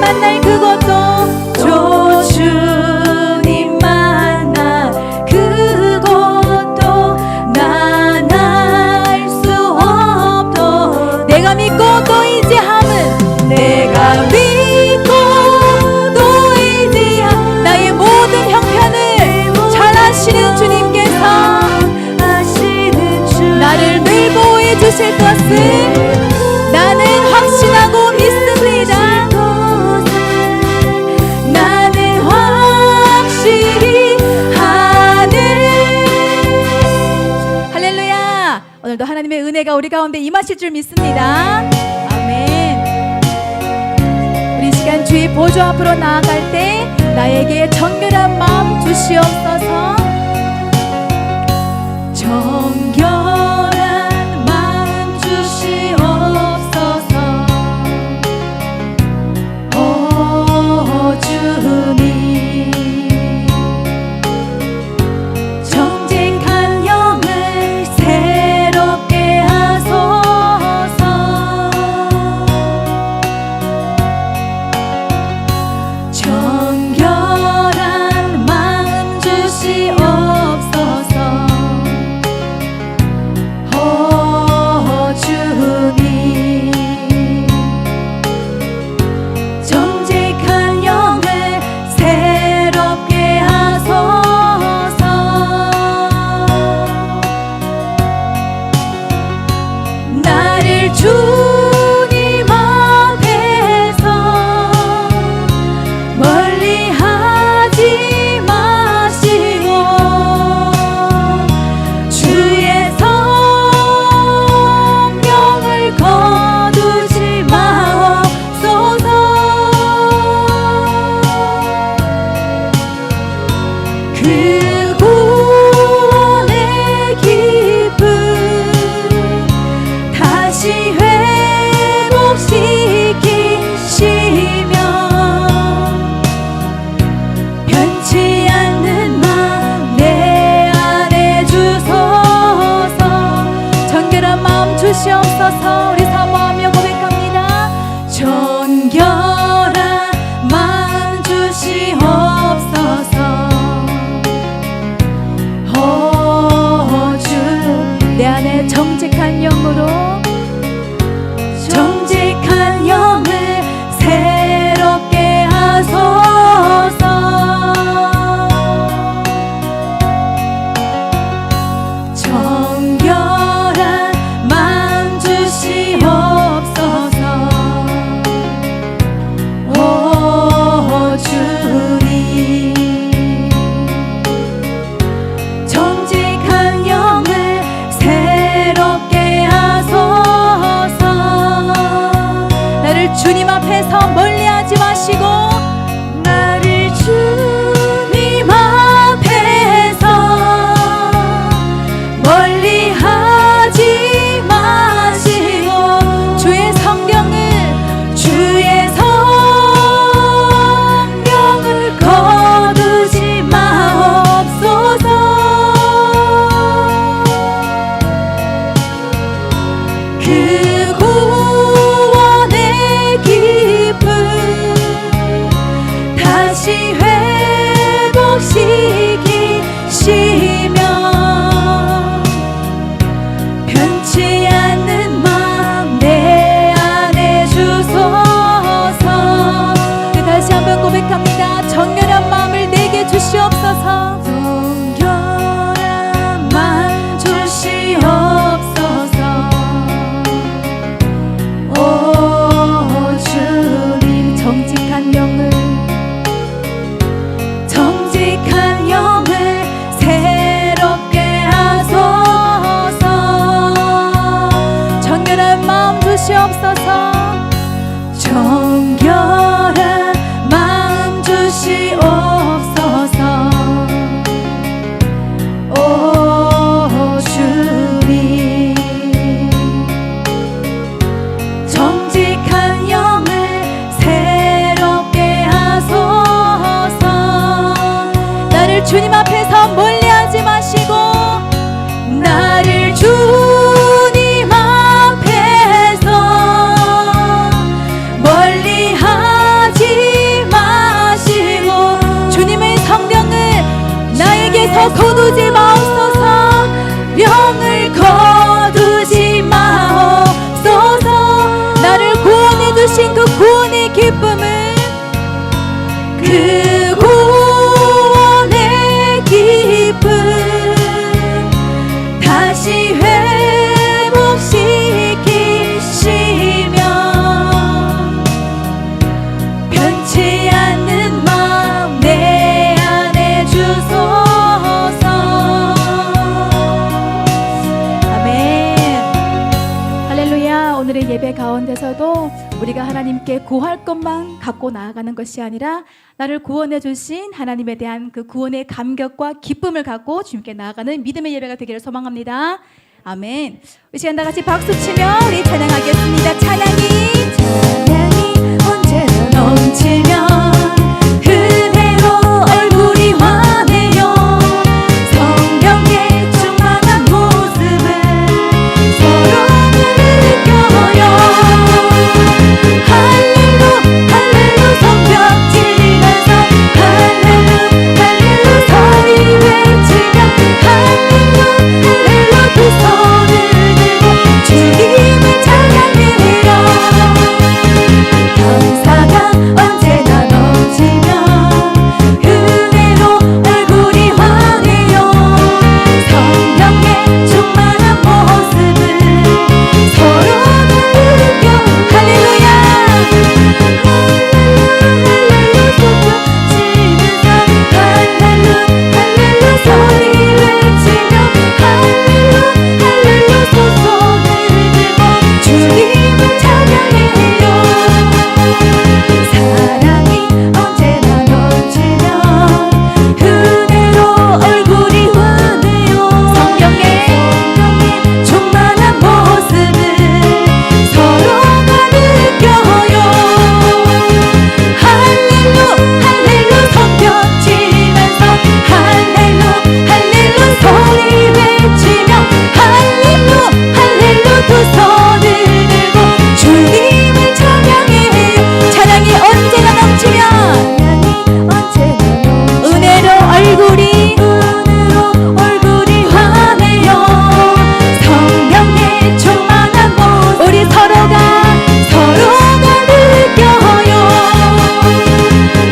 만날 그것도 주 주님 만날 그것도 난 알 수 없도 내가 믿고 또 의지함은 내가 믿고 또 의지함 나의 모든 형편을 잘 아시는 주님께서 나를 늘 보호해 주실 것을 나는 확신하고 믿습니다. 나는 확실히 하네. 할렐루야. 오늘도 하나님의 은혜가 우리 가운데 임하실 줄 믿습니다. 아멘. 우리 시간 주의 보좌 앞으로 나아갈 때 나에게 정결한 마음 주시옵소서. 정결한 마음 주시옵소서. 오 주님 정직한 영을 새롭게 하소서. 정결한 마음 주시옵소서. 주님 정직한 영을 새롭게 하소서. 나를 주님 앞에서 멀리하지 마시고 주의 거두지 마옵소서. 그 구원의 기쁨 다시 회복시키시며 변치 않는 마음 내 안에 주소서. 정결한 마음 주시옵소서. 우리 사모하며 고백합니다. 정결한 마음 주시옵소서. 오 주 내 안에 정직한 영으로 정직한 영을 새롭게 하소서. 정결한 마음 주시옵소서. 오 주님 정직한 영을 새롭게 하소서. 나를 주님 앞에서 멀리하지 마시고 나를 주님 앞에서 멀리하지 마시고 주의 성령을 거두지 마옵소서. 그 구원의 기쁨 주신 그 구원의 기쁨을, 그 구원의 기쁨 다시 회복시키시며 변치 않는 마음 내 안에 주소서. 아멘. 할렐루야. 오늘의 예배 가운데서도 우리가 하나님께 구할 것만 갖고 나아가는 것이 아니라 나를 구원해 주신 하나님에 대한 그 구원의 감격과 기쁨을 갖고 주님께 나아가는 믿음의 예배가 되기를 소망합니다. 아멘. 이 시간 다 같이 박수 치며 우리 찬양하겠습니다. 찬양이 언제나 넘치며 그대로 얼굴이 환해요. 성령의 충만한 모습을 서로가 느껴요. 할렐루 할렐루 성벽 지면서 할렐루 할렐루 소리 외치며 할렐루 할렐루 두 손을 들고 주님을 찬양해요. 감사가 언제나 넘치며 은혜로 얼굴이 환해요. 성령의 충만한 모습을 서로가 느껴. 할렐루야 할렐루 소리 지면서 할렐루 할렐루 소리 외치며 할렐루 할렐루 두 손을 들고 주님을 찬양해요. 사랑이 언제나 넘치며 은혜로 얼굴이 환해요. 성령의 충만한 모습을 서로가 느껴요. 할렐루 할렐루 성벽 치면서 할렐루 할렐루 소리 외치며 할렐루 할렐루 두 손을 들고 주님을 찬양해요. 찬양이 언제나 넘치며 은혜로 얼굴이 환해요. 성령의 충만한 모습 우리 서로가 느껴요.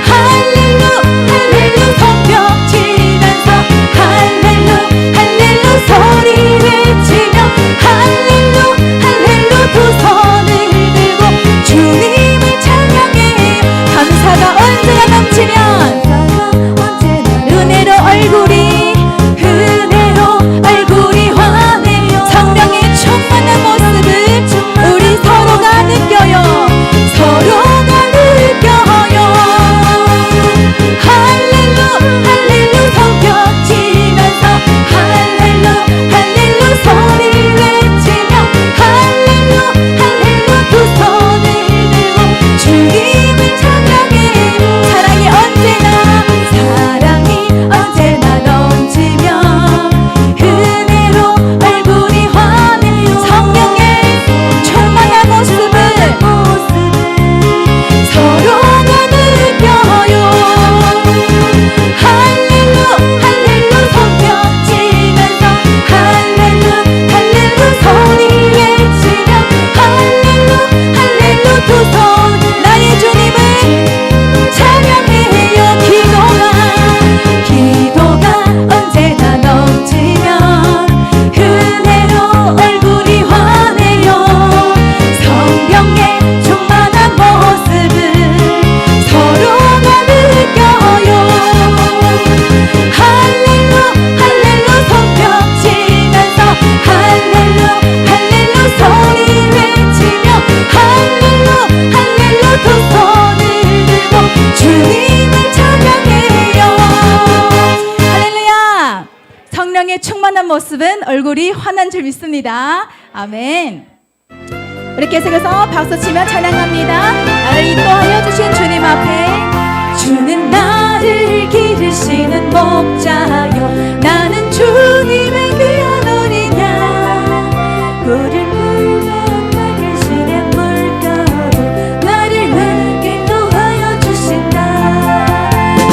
할렐루 할렐루 성벽 치면서 할렐루 할렐루 소리 외치며 할렐루 할렐루 두 손을 들고 주님을 찬양해요. 감사가 언제나 넘치면 은혜로 얼굴이 환해요. 성령의 충만한 모습을 우리 서로가 느껴요. 서로가 느껴요. 할렐루 할렐루 성벽 치면서 할렐루 할렐루 소리 외치며 할렐루 할렐루 두 손을 들고 주님을 찬양해요. 사랑이 언제나 넘치며 은혜로 얼굴이 환해요. 성령의 충만한 모습을 서로가 느껴요. 할렐루 할렐루 성벽 치면서 할렐루 할렐루 소리 외치며 할렐루 할렐루 두 손 나의 주님을 찬양해요. 기도가 언제나 넘치며 은혜로 얼굴이 환해요. 성령의 충만한 모습을 서로가 느껴요. 할렐루 할렐루 성벽 치면서 할렐루 할렐루 소리 외치며 할렐루 할렐루 두 손을 들고 주님을 찬양해요. 할렐루야. 성령의 충만한 모습은 얼굴이 환한 줄 믿습니다. 아멘. 우리 계속해서 박수치며 찬양합니다. 나를 인도하여 주신 주님 앞에 주는 나를 기르시는 목자요 나는 주님의 귀한 어린 양 꿀을 물면 맑은 시내 물가로 나를 인도하여 주신다.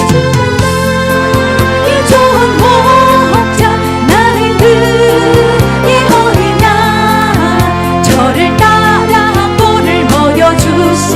주는 나의 좋은 목자 나를 그의 어린 양 저를 따라 꿀을 먹여주시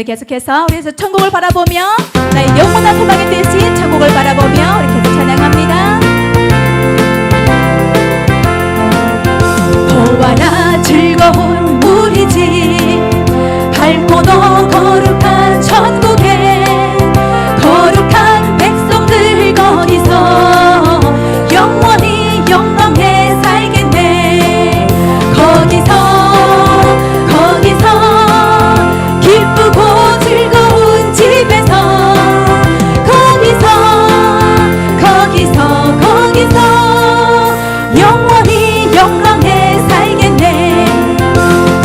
우리 계속해서 우리 천국을 바라보며 나의 영원한 소망이 되신 천국을 바라보며 우리 계속 찬양합니다. 보아라 즐거운 우리 집 밝고도 거룩한 천국에 거룩한 백성들 거기서 영원히 영광에 살겠네. 거기서 기쁘고 즐거운 집에서 거기서 영원히 영광에 살겠네.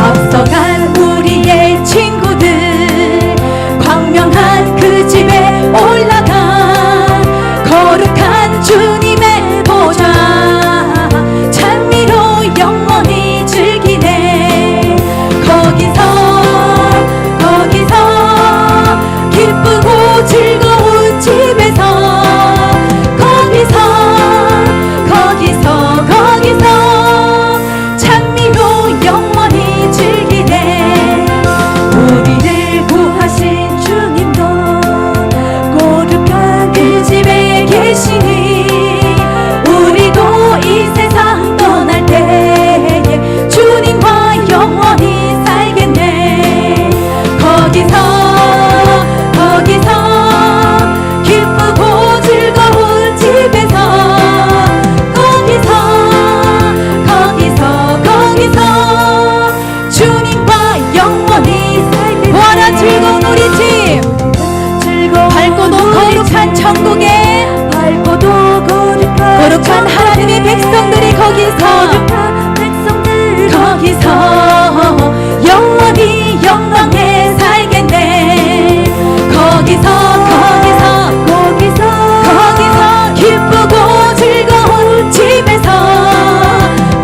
앞서간 우리의 친구들 광명한 그 집에 올라가 거룩한 주님의 보좌 찬미로 영원히 즐기네. 거기서 기쁘고 즐거운 집에서 거기서 찬미로 영원히 즐기네. 우리를 구하신 주님도 거룩한 그 집에 계시니 우리도 이 세상 떠날 때에 주님과 영원히 살겠네. 거기서 기쁘고 즐거운 집에서 거기서 주님과 영원히 살겠네. 보아라 즐거운 우리 집 밝고도 거룩한 천국에 거룩한 하나님의 백성들이 거기서 영원히 영광에 살겠네. 거기서 기쁘고 즐거운 집에서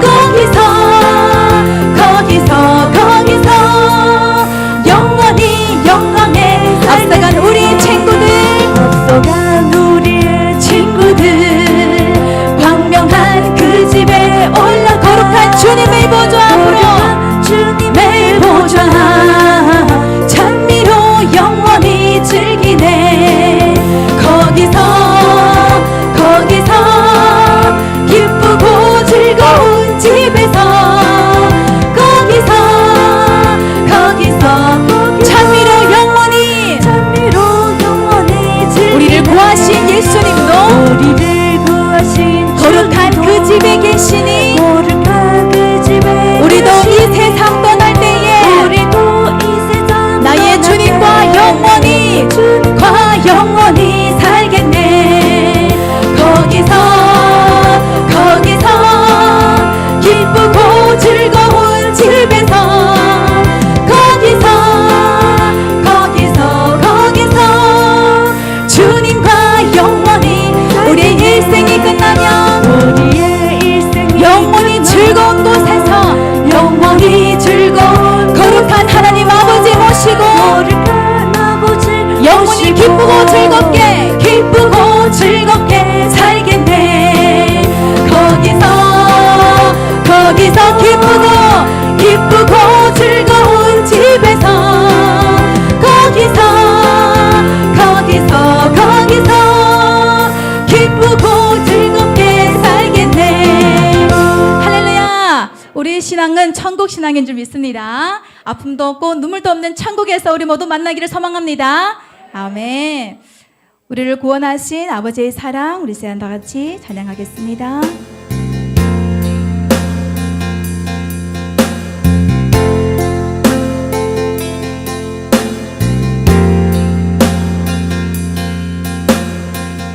거기서 영원히 영광에 앞서간 우리 친구들 광명한 그 집에 올라 거룩한 주님의 보좌 앞으로 주님의 보좌 찬미로 영원히 즐기네. 거기서 기쁘고 즐거운 집에서 찬미로 영원히 우리를 구하신 예수님도 거룩한 그 집에 계시니 우리도 이 세상 떠날 때에 나의 주님과 영원히 살겠네. 거기서 기쁘고 즐거운 집에서 주님과 영원히 우리의 일생이 끝나면 영원히 즐거운 곳에서 영원히 즐거운 거룩한 하나님 아버지 모시고 영원히 기쁘고 즐겁게 살겠네. 거기서 기쁘고 즐거운 집에서 기쁘고 즐겁게 살겠네. 할렐루야. 우리의 신앙은 천국 신앙인 줄 믿습니다. 아픔도 없고 눈물도 없는 천국에서 우리 모두 만나기를 소망합니다. 아멘. 우리를 구원하신 아버지의 사랑 우리 세안 다 같이 찬양하겠습니다.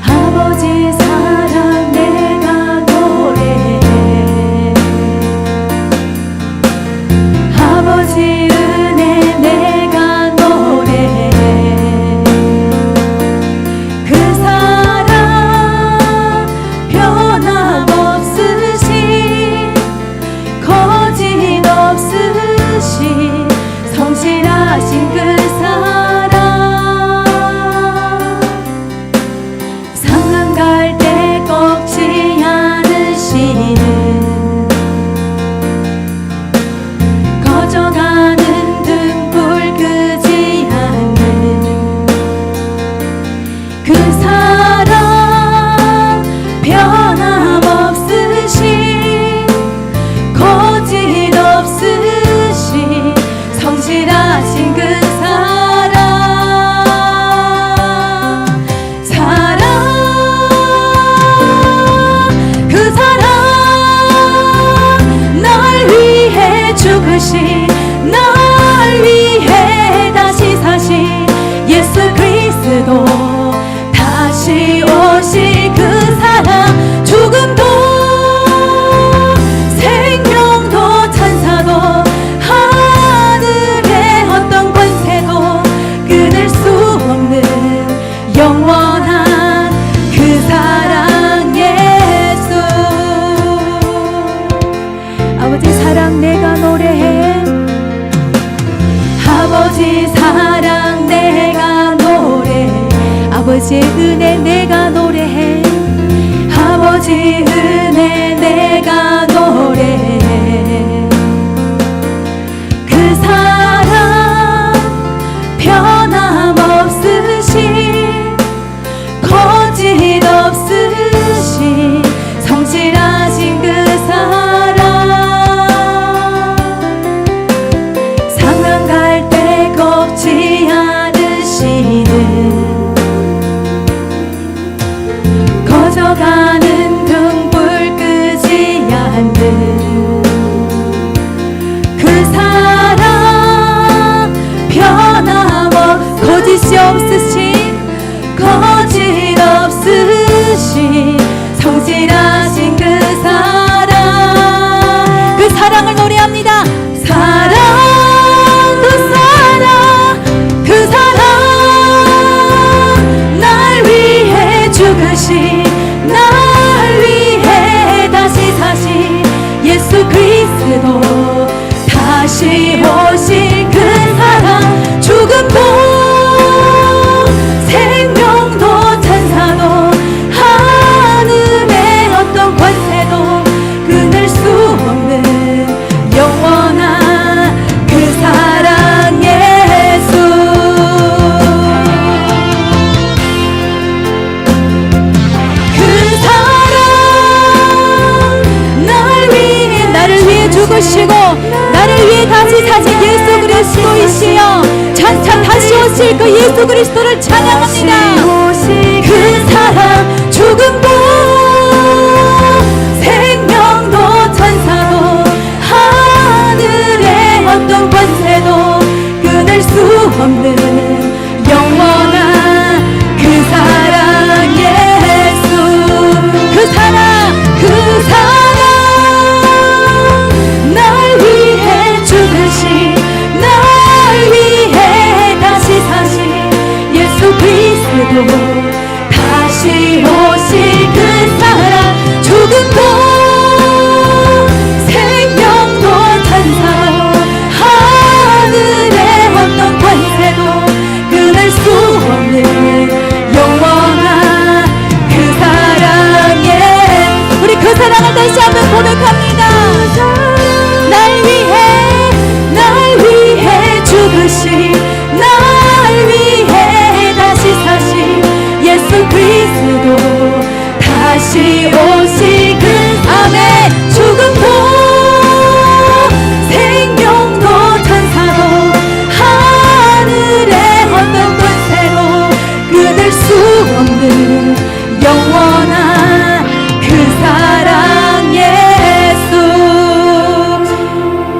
아버지 사랑 내가 노래해 아버지 은혜 내가 노래해 그 사랑 변함없이 아버지의 은혜 내가 노래해. 아버지 은혜 내가 노래해. 그 사랑 변함없으신 거짓 없으신 성실하신 그 사랑 상한 갈 때 꺾지 않으시는 꺼져가는 등불 끄지 않는 그 사랑 변함없 거짓이 없으신 거짓 없으신 성실하신 그 사랑 그 사랑을 노래합니다. 사랑 그 사랑 그 사랑 날 위해 죽으신 날 위해 다시 사신 예수 그리스도 다시 오실 그 사랑 죽음도 생명도 천사도 하늘의 어떤 권세도 끊을 수 없는 영원한 그 사랑 예수 그 사랑 나를 위해 죽으시고 나를 위해 다시 사신 예수 그리스도이시여 장차 다시 오실 그 예수 그리스도를 찬양합니다. 그 사랑 죽음도 생명도 천사도 하늘의 어떤 권세도 끊을 수 없는 영원한 그 사랑 예수 그 사랑 날 위해 죽으신 날 위해 다시 사신 예수 그리스도 다시 오실 그 사랑 죽음도 생명도 천사도 하늘의 어떤 권세도 끊을 수 없는 영원한 그 사랑에 우리 그 사랑을 다시 한번 고백합니다. 날 위해 죽으신 날 위해 다시 사신 예수 그리스도 다시 오실 그 아멘 죽음도 생명도 천사도 하늘의 어떤 권세도 끊을 수 없는 영원한 그 사랑 예수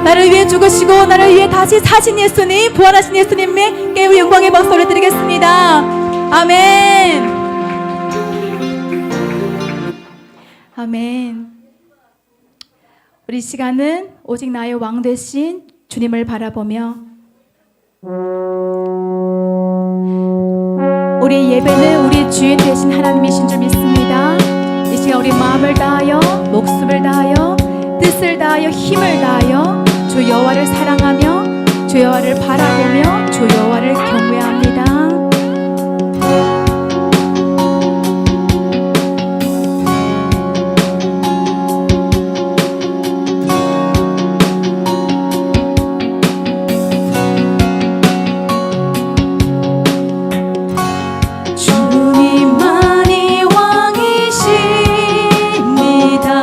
나를 위해 죽으시고 나를 위해 다시 사신 예수님 부활하신 예수님께 우리 영광의 박수 올려드리겠습니다. 아멘 아멘. 우리 시간은 오직 나의 왕 되신 주님을 바라보며 우리 예배는 우리 주인 되신 하나님이신 줄 믿습니다. 이 시간 우리 마음을 다하여 목숨을 다하여 뜻을 다하여 힘을 다하여 주 여호와를 사랑하며 주 여호와를 바라보며 주 여호와를 경외합니다. 주님만이 왕이십니다.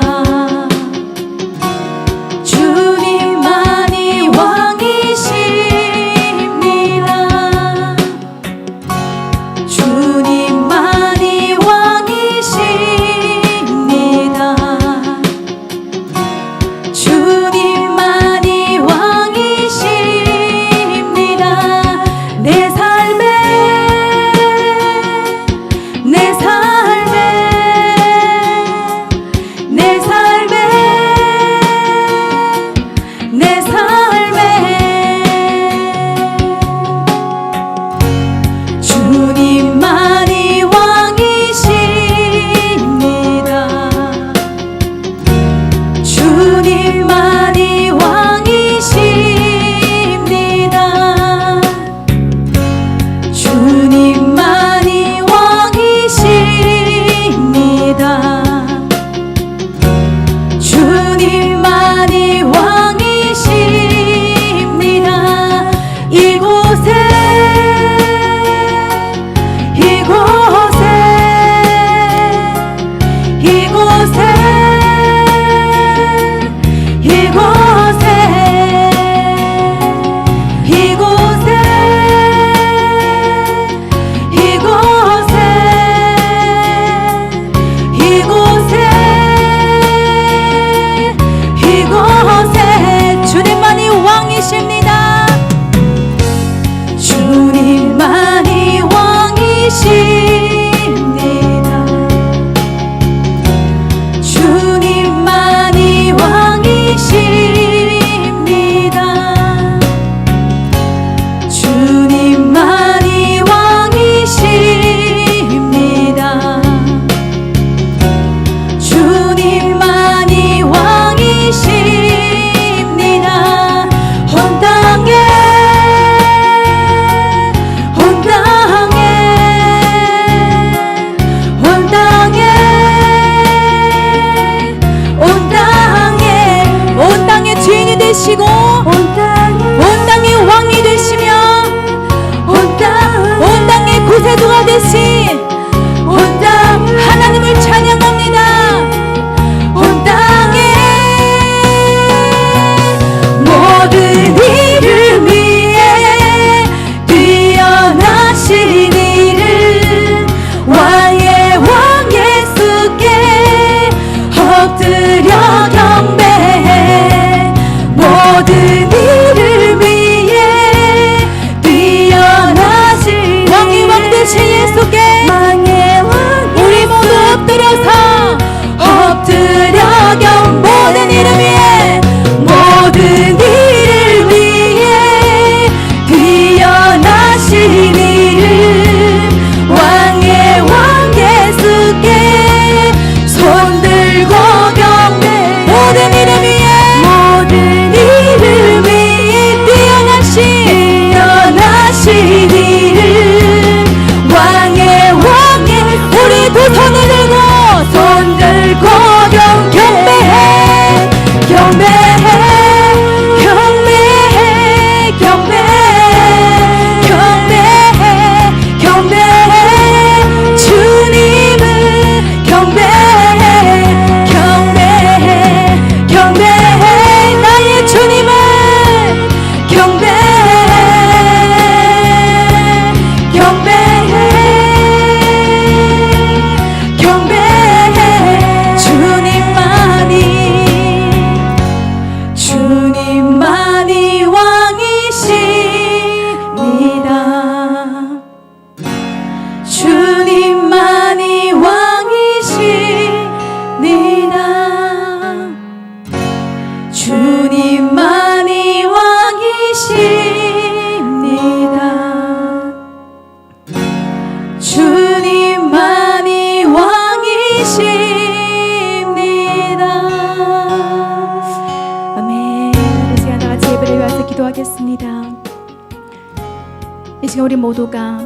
시간 우리 모두가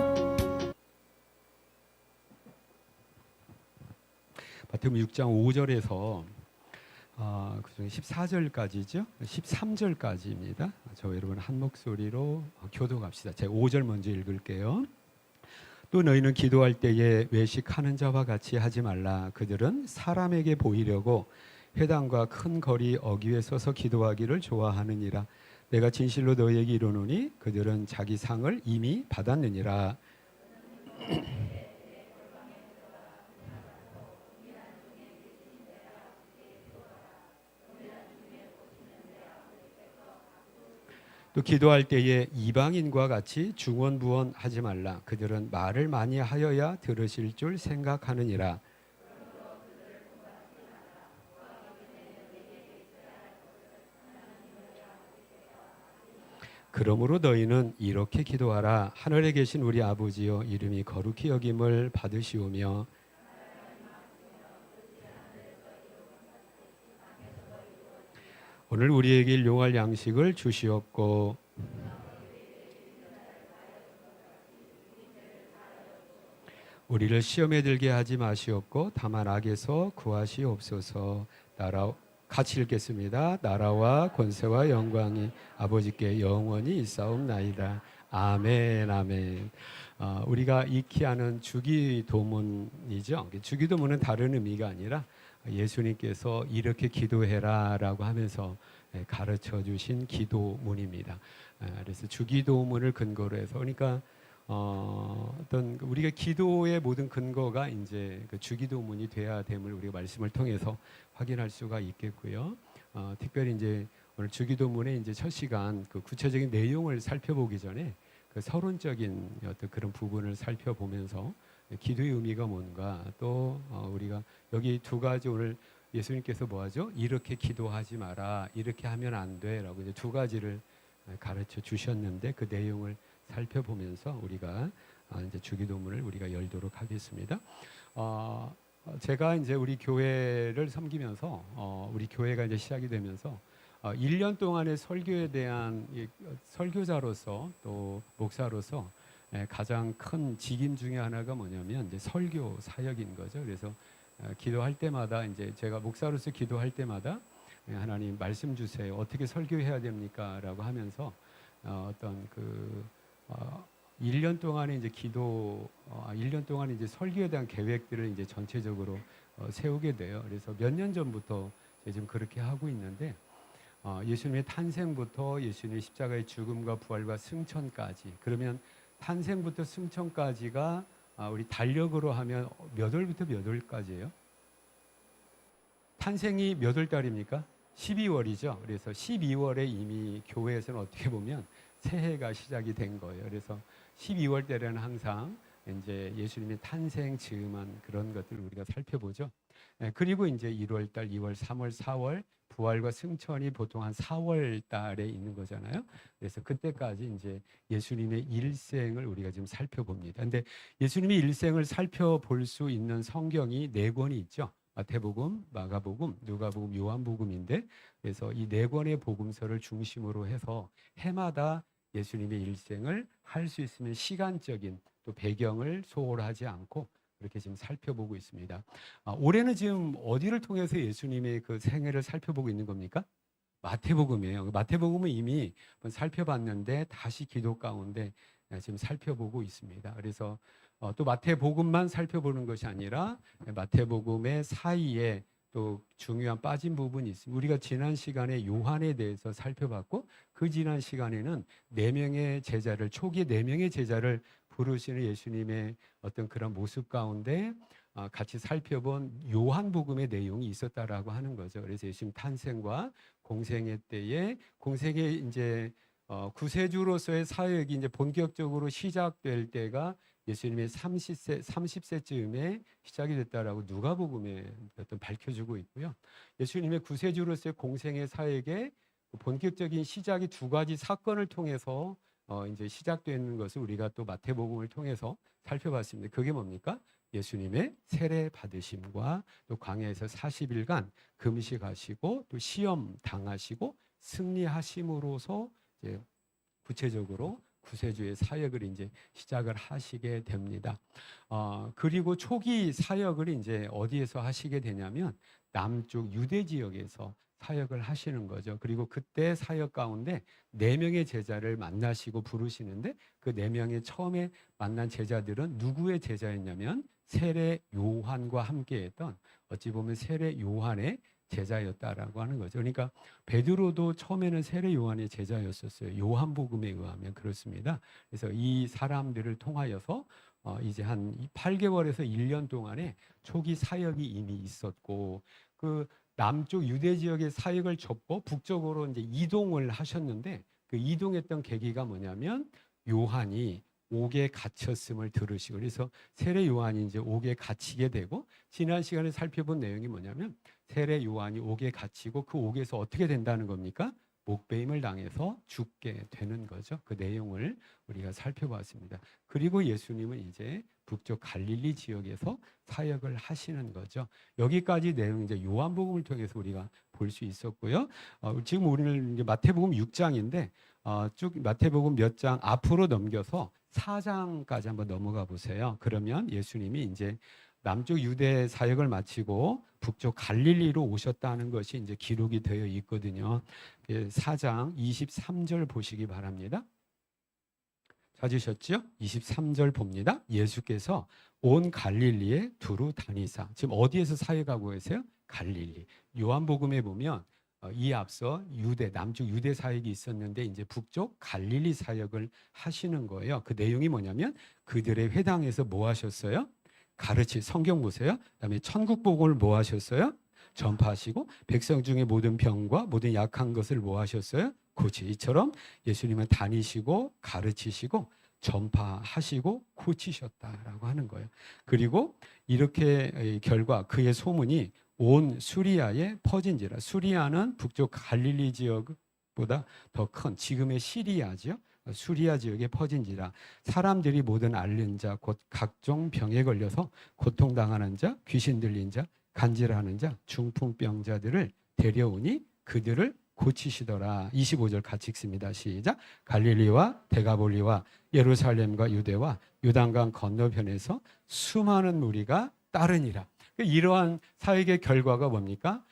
마태복음 6장 5절에서 그중에 14절까지죠. 13절까지입니다. 저 여러분 한 목소리로 교독합시다. 제가 5절 먼저 읽을게요. 또 너희는 기도할 때에 외식하는 자와 같이 하지 말라. 그들은 사람에게 보이려고 회당과 큰 거리 어귀에 서서 기도하기를 좋아하느니라. 내가 진실로 너희에게 이르노니 그들은 자기 상을 이미 받았느니라. 또 기도할 때에 이방인과 같이 중언부언하지 말라. 그들은 말을 많이 하여야 들으실 줄 생각하느니라. 그러므로 너희는 이렇게 기도하라. 하늘에 계신 우리 아버지여, 이름이 거룩히 여김을 받으시오며 오늘 우리에게 일용할 양식을 주시옵고 우리를 시험에 들게 하지 마시옵고 다만 악에서 구하시옵소서. 같이 읽겠습니다. 나라와 권세와 영광이 아버지께 영원히 있사옵나이다. 아멘, 아멘. 우리가 익히 아는 주기도문이죠. 주기도문은 다른 의미가 아니라 예수님께서 이렇게 기도해라라고 하면서 가르쳐 주신 기도문입니다. 그래서 주기도문을 근거로 해서, 그러니까 어떤 우리가 기도의 모든 근거가 이제 그 주기도문이 돼야 됨을 우리가 말씀을 통해서 확인할 수가 있겠고요. 특별히 이제 오늘 주기도문의 이제 첫 시간 그 구체적인 내용을 살펴보기 전에 그 서론적인 어떤 그런 부분을 살펴보면서 기도의 의미가 뭔가, 또 우리가 여기 두 가지 오늘 예수님께서 뭐하죠? 이렇게 기도하지 마라, 이렇게 하면 안 돼라고 이제 두 가지를 가르쳐 주셨는데 그 내용을 살펴보면서 우리가 이제 주기도문을 우리가 열도록 하겠습니다. 제가 이제 우리 교회를 섬기면서 우리 교회가 이제 시작이 되면서 1년 동안의 설교에 대한 설교자로서 또 목사로서 가장 큰 직임 중에 하나가 뭐냐면 이제 설교 사역인 거죠. 그래서 기도할 때마다 이제 제가 목사로서 기도할 때마다 하나님 말씀 주세요. 어떻게 설교해야 됩니까?라고 하면서 어떤 1년 동안에 이제 1년 동안에 이제 설교에 대한 계획들을 이제 전체적으로 세우게 돼요. 그래서 몇 년 전부터 지금 그렇게 하고 있는데 예수님의 탄생부터 예수님의 십자가의 죽음과 부활과 승천까지, 그러면 탄생부터 승천까지가 우리 달력으로 하면 몇 월부터 몇 월까지예요? 탄생이 몇 월 달입니까? 12월이죠. 그래서 12월에 이미 교회에서는 어떻게 보면 새해가 시작이 된 거예요. 그래서 12월 때는 항상 이제 예수님의 탄생 즈음한 그런 것들을 우리가 살펴보죠. 그리고 이제 1월 달, 2월, 3월, 4월 부활과 승천이 보통 한 4월 달에 있는 거잖아요. 그래서 그때까지 이제 예수님의 일생을 우리가 지금 살펴봅니다. 근데 예수님의 일생을 살펴볼 수 있는 성경이 4권이 있죠. 마태복음, 마가복음, 누가복음, 요한복음인데, 그래서 이 4권의 복음서를 중심으로 해서 해마다 예수님의 일생을 할 수 있으면 시간적인 또 배경을 소홀하지 않고 그렇게 지금 살펴보고 있습니다. 올해는 지금 어디를 통해서 예수님의 그 생애를 살펴보고 있는 겁니까? 마태복음이에요. 마태복음은 이미 살펴봤는데 다시 기도 가운데 지금 살펴보고 있습니다. 그래서 또 마태복음만 살펴보는 것이 아니라 마태복음의 사이에 또 중요한 빠진 부분이 있습니다. 우리가 지난 시간에 요한에 대해서 살펴봤고, 그 지난 시간에는 4명의 제자를, 초기 4명의 제자를 부르시는 예수님의 어떤 그런 모습 가운데 같이 살펴본 요한복음의 내용이 있었다라고 하는 거죠. 그래서 예수님 탄생과 공생애 때에, 공생애 이제 구세주로서의 사역이 이제 본격적으로 시작될 때가 예수님의 30세쯤에 시작이 됐다라고 누가복음에 어떤 밝혀주고 있고요. 예수님의 구세주로서의 공생의 사역의 본격적인 시작이 2가지 사건을 통해서 이제 시작되는 것을 우리가 또 마태복음을 통해서 살펴봤습니다. 그게 뭡니까? 예수님의 세례 받으심과 또 광야에서 40일간 금식하시고 또 시험 당하시고 승리하심으로서 이제 구체적으로 구세주의 사역을 이제 시작을 하시게 됩니다. 그리고 초기 사역을 이제 어디에서 하시게 되냐면 남쪽 유대 지역에서 사역을 하시는 거죠. 그리고 그때 사역 가운데 4명의 제자를 만나시고 부르시는데 그 4명의 처음에 만난 제자들은 누구의 제자였냐면 세례 요한과 함께했던 어찌 보면 세례 요한의 제자였다라고 하는 거죠. 그러니까 베드로도 처음에는 세례 요한의 제자였었어요. 요한복음에 의하면 그렇습니다. 그래서 이 사람들을 통하여서 이제 한 8개월에서 1년 동안의 초기 사역이 이미 있었고 그 남쪽 유대 지역의 사역을 접고 북쪽으로 이제 이동을 하셨는데 그 이동했던 계기가 뭐냐면 요한이 옥에 갇혔음을 들으시고 그래서 세례 요한이 이제 옥에 갇히게 되고 지난 시간에 살펴본 내용이 뭐냐면 세례 요한이 옥에 갇히고 그 옥에서 어떻게 된다는 겁니까? 목베임을 당해서 죽게 되는 거죠. 그 내용을 우리가 살펴봤습니다. 그리고 예수님은 이제 북쪽 갈릴리 지역에서 사역을 하시는 거죠. 여기까지 내용 이제 요한복음을 통해서 우리가 볼 수 있었고요. 지금 우리는 이제 마태복음 6장인데 쭉 마태복음 몇 장 앞으로 넘겨서 4장까지 한번 넘어가 보세요. 그러면 예수님이 이제 남쪽 유대 사역을 마치고 북쪽 갈릴리로 오셨다는 것이 이제 기록이 되어 있거든요. 4장 23절 보시기 바랍니다. 찾으셨죠? 23절 봅니다. 예수께서 온 갈릴리에 두루 다니사. 지금 어디에서 사역하고 계세요? 갈릴리. 요한복음에 보면 이 앞서 남쪽 유대 사역이 있었는데 이제 북쪽 갈릴리 사역을 하시는 거예요. 그 내용이 뭐냐면 그들의 회당에서 뭐 하셨어요? 성경 보세요. 그다음에 천국 복음을 뭐 하셨어요? 전파하시고 백성 중에 모든 병과 모든 약한 것을 뭐 하셨어요? 이처럼 예수님은 다니시고 가르치시고 전파하시고 고치셨다라고 하는 거예요. 그리고 이렇게 결과 그의 소문이 온 수리아에 퍼진지라. 수리아는 북쪽 갈릴리 지역보다 더 큰 지금의 시리아죠. 수리아 지역에 퍼진지라. 사람들이 모든 앓는 자 곧 각종 병에 걸려서 고통당하는 자, 귀신 들린 자, 간질하는 자, 중풍병자들을 데려오니 그들을 고치시더라. 25절 같이 읽습니다. 시작. 갈릴리와 데가볼리와 예루살렘과 유대와 요단강 건너편에서 수많은 무리가 따르니라. 이러한 사역의 결과가 뭡니까?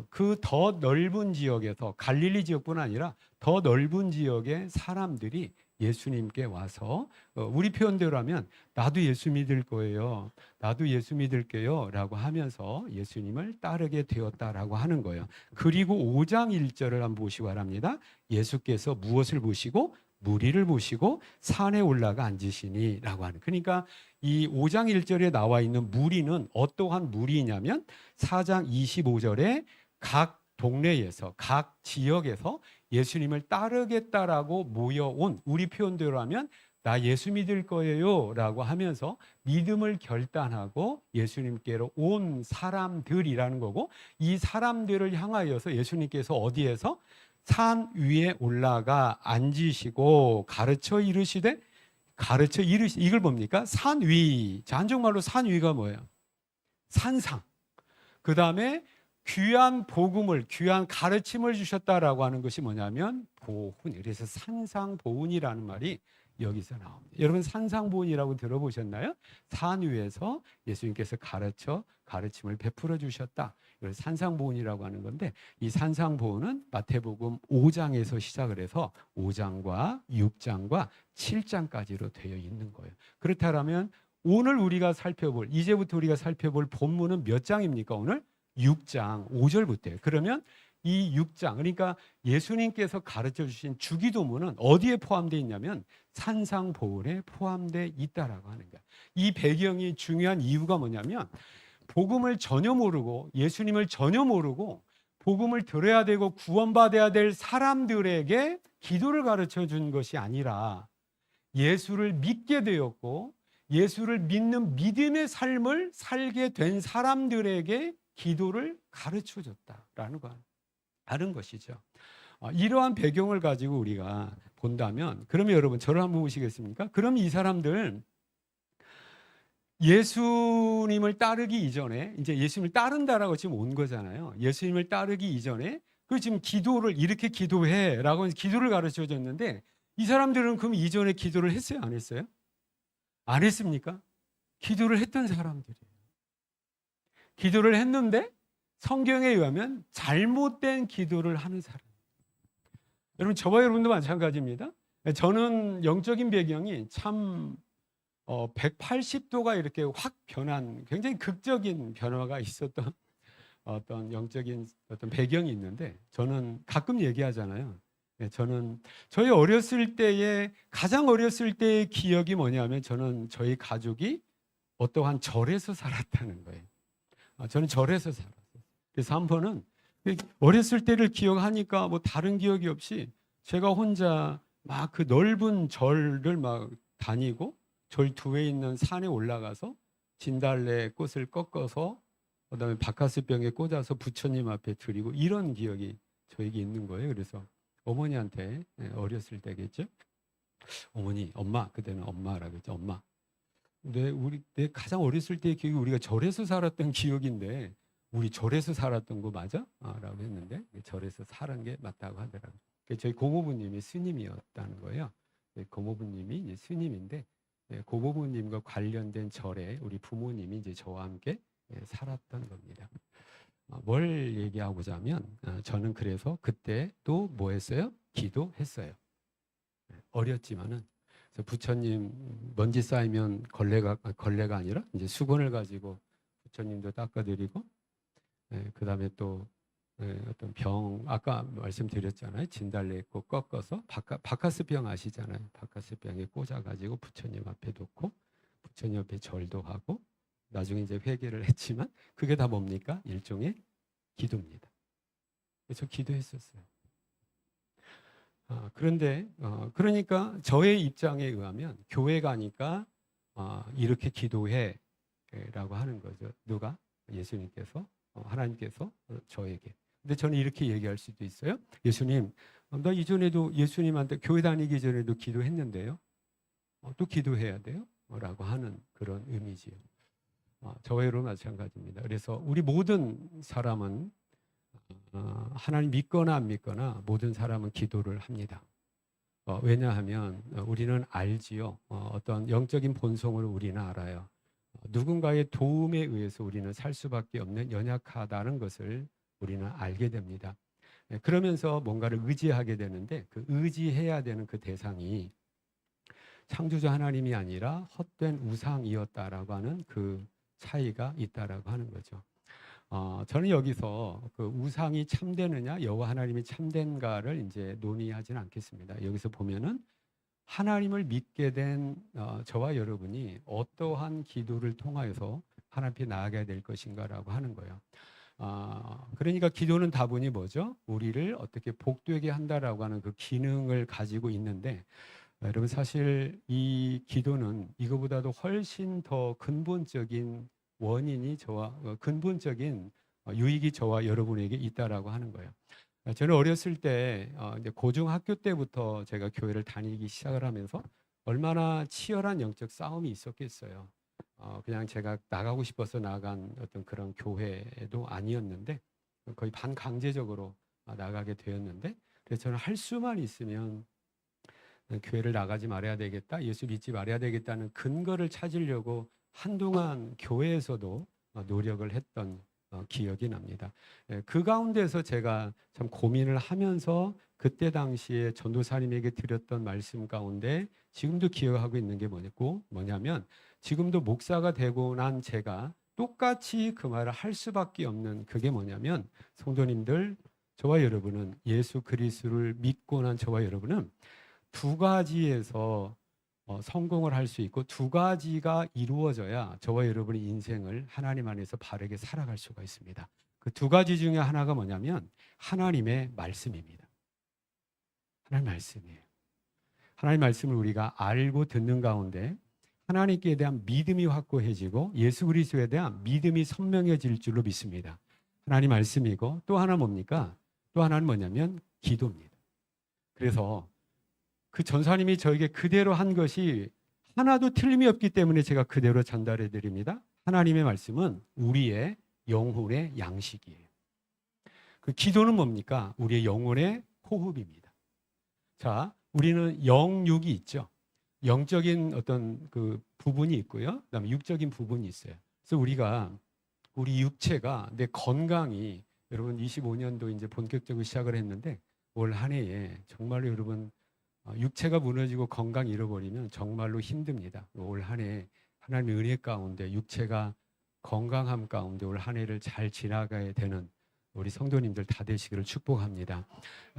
그 더 넓은 지역에서 갈릴리 지역뿐 아니라 더 넓은 지역의 사람들이 예수님께 와서 우리 표현대로 하면 나도 예수 믿을 거예요. 나도 예수 믿을게요. 라고 하면서 예수님을 따르게 되었다라고 하는 거예요. 그리고 5장 1절을 한번 보시기 바랍니다. 예수께서 무엇을 보시고 무리를 보시고 산에 올라가 앉으시니 라고 하는. 그러니까 이 5장 1절에 나와 있는 무리는 어떠한 무리냐면 4장 25절에 각 동네에서 각 지역에서 예수님을 따르겠다라고 모여온, 우리 표현대로 하면 나 예수 믿을 거예요 라고 하면서 믿음을 결단하고 예수님께로 온 사람들이라는 거고, 이 사람들을 향하여서 예수님께서 어디에서? 산 위에 올라가 앉으시고 가르쳐 이르시되, 이걸 뭡니까? 산 위. 자, 한국말로 산 위가 뭐예요? 산상. 그 다음에 귀한 복음을, 귀한 가르침을 주셨다라고 하는 것이 뭐냐면 보훈. 그래서 산상보훈이라는 말이 여기서 나옵니다. 여러분 산상보훈이라고 들어보셨나요? 산 위에서 예수님께서 가르침을 베풀어 주셨다. 이걸 산상보훈이라고 하는 건데, 이 산상보훈은 마태복음 5장에서 시작을 해서 5장과 6장과 7장까지로 되어 있는 거예요. 그렇다면 오늘 우리가 이제부터 우리가 살펴볼 본문은 몇 장입니까? 오늘 6장 5절부터예요. 그러면 이 6장, 그러니까 예수님께서 가르쳐 주신 주기도문은 어디에 포함되어 있냐면 산상보훈에 포함되어 있다라고 하는 거야. 이 배경이 중요한 이유가 뭐냐면 복음을 전혀 모르고 예수님을 전혀 모르고 복음을 들어야 되고 구원받아야 될 사람들에게 기도를 가르쳐 준 것이 아니라 예수를 믿게 되었고 예수를 믿는 믿음의 삶을 살게 된 사람들에게 기도를 가르쳐 줬다라는 거 아는 것이죠. 이러한 배경을 가지고 우리가 본다면, 그러면 여러분 저를 한번 보시겠습니까? 그럼 이 사람들 예수님을 따르기 이전에, 이제 예수님을 따른다라고 지금 온 거잖아요. 예수님을 따르기 이전에 그 지금 기도를 이렇게 기도해라고 기도를 가르쳐 줬는데, 이 사람들은 그럼 이전에 기도를 했어요? 안 했어요? 안 했습니까? 기도를 했던 사람들이에요. 기도를 했는데 성경에 의하면 잘못된 기도를 하는 사람. 여러분, 저와 여러분도 마찬가지입니다. 저는 영적인 배경이 참 180도가 이렇게 확 변한 굉장히 극적인 변화가 있었던 어떤 영적인 어떤 배경이 있는데, 저는 가끔 얘기하잖아요. 저는 저희 어렸을 때의 가장 어렸을 때의 기억이 뭐냐면, 저는 저희 가족이 어떠한 절에서 살았다는 거예요. 저는 절에서 살았어요. 그래서 한 번은 어렸을 때를 기억하니까 뭐 다른 기억이 없이 제가 혼자 막 그 넓은 절을 막 다니고, 절 두에 있는 산에 올라가서 진달래 꽃을 꺾어서 그다음에 바카스병에 꽂아서 부처님 앞에 드리고, 이런 기억이 저에게 있는 거예요. 그래서 어머니한테, 어렸을 때겠죠. 어머니, 엄마, 그때는 엄마라고 했죠. 엄마. 내 가장 어렸을 때의 기억이 우리가 절에서 살았던 기억인데, 우리 절에서 살았던 거 맞아? 라고 했는데, 절에서 살은 게 맞다고 하더라고요. 저희 고모부님이 스님이었다는 거예요. 고모부님이 이제 스님인데, 고모부님과 관련된 절에 우리 부모님이 이제 저와 함께 살았던 겁니다. 뭘 얘기하고자 하면, 저는 그래서 그때 또 뭐 했어요? 기도했어요. 어렸지만은. 그래서 부처님 먼지 쌓이면 걸레가 아니라 이제 수건을 가지고 부처님도 닦아드리고, 그다음에 또 어떤 병, 아까 말씀드렸잖아요. 진달래 꽃 꺾어서 바카스병 아시잖아요. 바카스병에 꽂아가지고 부처님 앞에 놓고 부처님 앞에 절도 하고, 나중에 이제 회개를 했지만 그게 다 뭡니까? 일종의 기도입니다. 그래서 기도했었어요. 그런데 그러니까 저의 입장에 의하면 교회 가니까 이렇게 기도해라고 하는 거죠. 누가? 예수님께서, 하나님께서 저에게. 근데 저는 이렇게 얘기할 수도 있어요. 예수님, 나 이전에도 예수님한테 교회 다니기 전에도 기도했는데요. 또 기도해야 돼요? 라고 하는 그런 의미지요. 저와 여러분 마찬가지입니다. 그래서 우리 모든 사람은 하나님 믿거나 안 믿거나 모든 사람은 기도를 합니다. 왜냐하면 우리는 알지요. 어떤 영적인 본성을 우리는 알아요. 누군가의 도움에 의해서 우리는 살 수밖에 없는 연약하다는 것을 우리는 알게 됩니다. 그러면서 뭔가를 의지하게 되는데, 그 의지해야 되는 그 대상이 창조주 하나님이 아니라 헛된 우상이었다라고 하는 그 차이가 있다라고 하는 거죠. 저는 여기서 그 우상이 참되느냐, 여호와 하나님이 참된가를 이제 논의하지는 않겠습니다. 여기서 보면은 하나님을 믿게 된 저와 여러분이 어떠한 기도를 통하여서 하나님 앞에 나아가야 될 것인가라고 하는 거예요. 그러니까 기도는 다분히 뭐죠? 우리를 어떻게 복되게 한다라고 하는 그 기능을 가지고 있는데, 여러분 사실 이 기도는 이거보다도 훨씬 더 근본적인 원인이 근본적인 유익이 저와 여러분에게 있다라고 하는 거예요. 저는 어렸을 때 이제 고중학교 때부터 제가 교회를 다니기 시작을 하면서 얼마나 치열한 영적 싸움이 있었겠어요. 그냥 제가 나가고 싶어서 나간 어떤 그런 교회도 아니었는데, 거의 반강제적으로 나가게 되었는데, 그래서 저는 할 수만 있으면 교회를 나가지 말아야 되겠다, 예수 믿지 말아야 되겠다는 근거를 찾으려고 한동안 교회에서도 노력을 했던 기억이 납니다. 그 가운데서 제가 참 고민을 하면서 그때 당시에 전도사님에게 드렸던 말씀 가운데 지금도 기억하고 있는 게 뭐냐면, 지금도 목사가 되고 난 제가 똑같이 그 말을 할 수밖에 없는 그게 뭐냐면, 성도님들, 저와 여러분은 예수 그리스도를 믿고 난 저와 여러분은 두 가지에서 성공을 할 수 있고, 두 가지가 이루어져야 저와 여러분의 인생을 하나님 안에서 바르게 살아갈 수가 있습니다. 그 두 가지 중에 하나가 뭐냐면 하나님의 말씀입니다. 하나님 말씀이에요. 하나님 말씀을 우리가 알고 듣는 가운데 하나님께 대한 믿음이 확고해지고 예수 그리스도에 대한 믿음이 선명해질 줄로 믿습니다. 하나님 말씀이고, 또 하나 뭡니까? 또 하나는 뭐냐면 기도입니다. 그래서 그 전사님이 저에게 그대로 한 것이 하나도 틀림이 없기 때문에 제가 그대로 전달해 드립니다. 하나님의 말씀은 우리의 영혼의 양식이에요. 그 기도는 뭡니까? 우리의 영혼의 호흡입니다. 자, 우리는 영육이 있죠. 영적인 어떤 그 부분이 있고요. 그다음에 육적인 부분이 있어요. 그래서 우리가 우리 육체가 내 건강이 여러분 25년도 이제 본격적으로 시작을 했는데 올 한 해에 정말로 여러분 육체가 무너지고 건강 잃어버리면 정말로 힘듭니다. 올 한 해 하나님의 은혜 가운데 육체가 건강함 가운데 올 한 해를 잘 지나가야 되는 우리 성도님들 다 되시기를 축복합니다.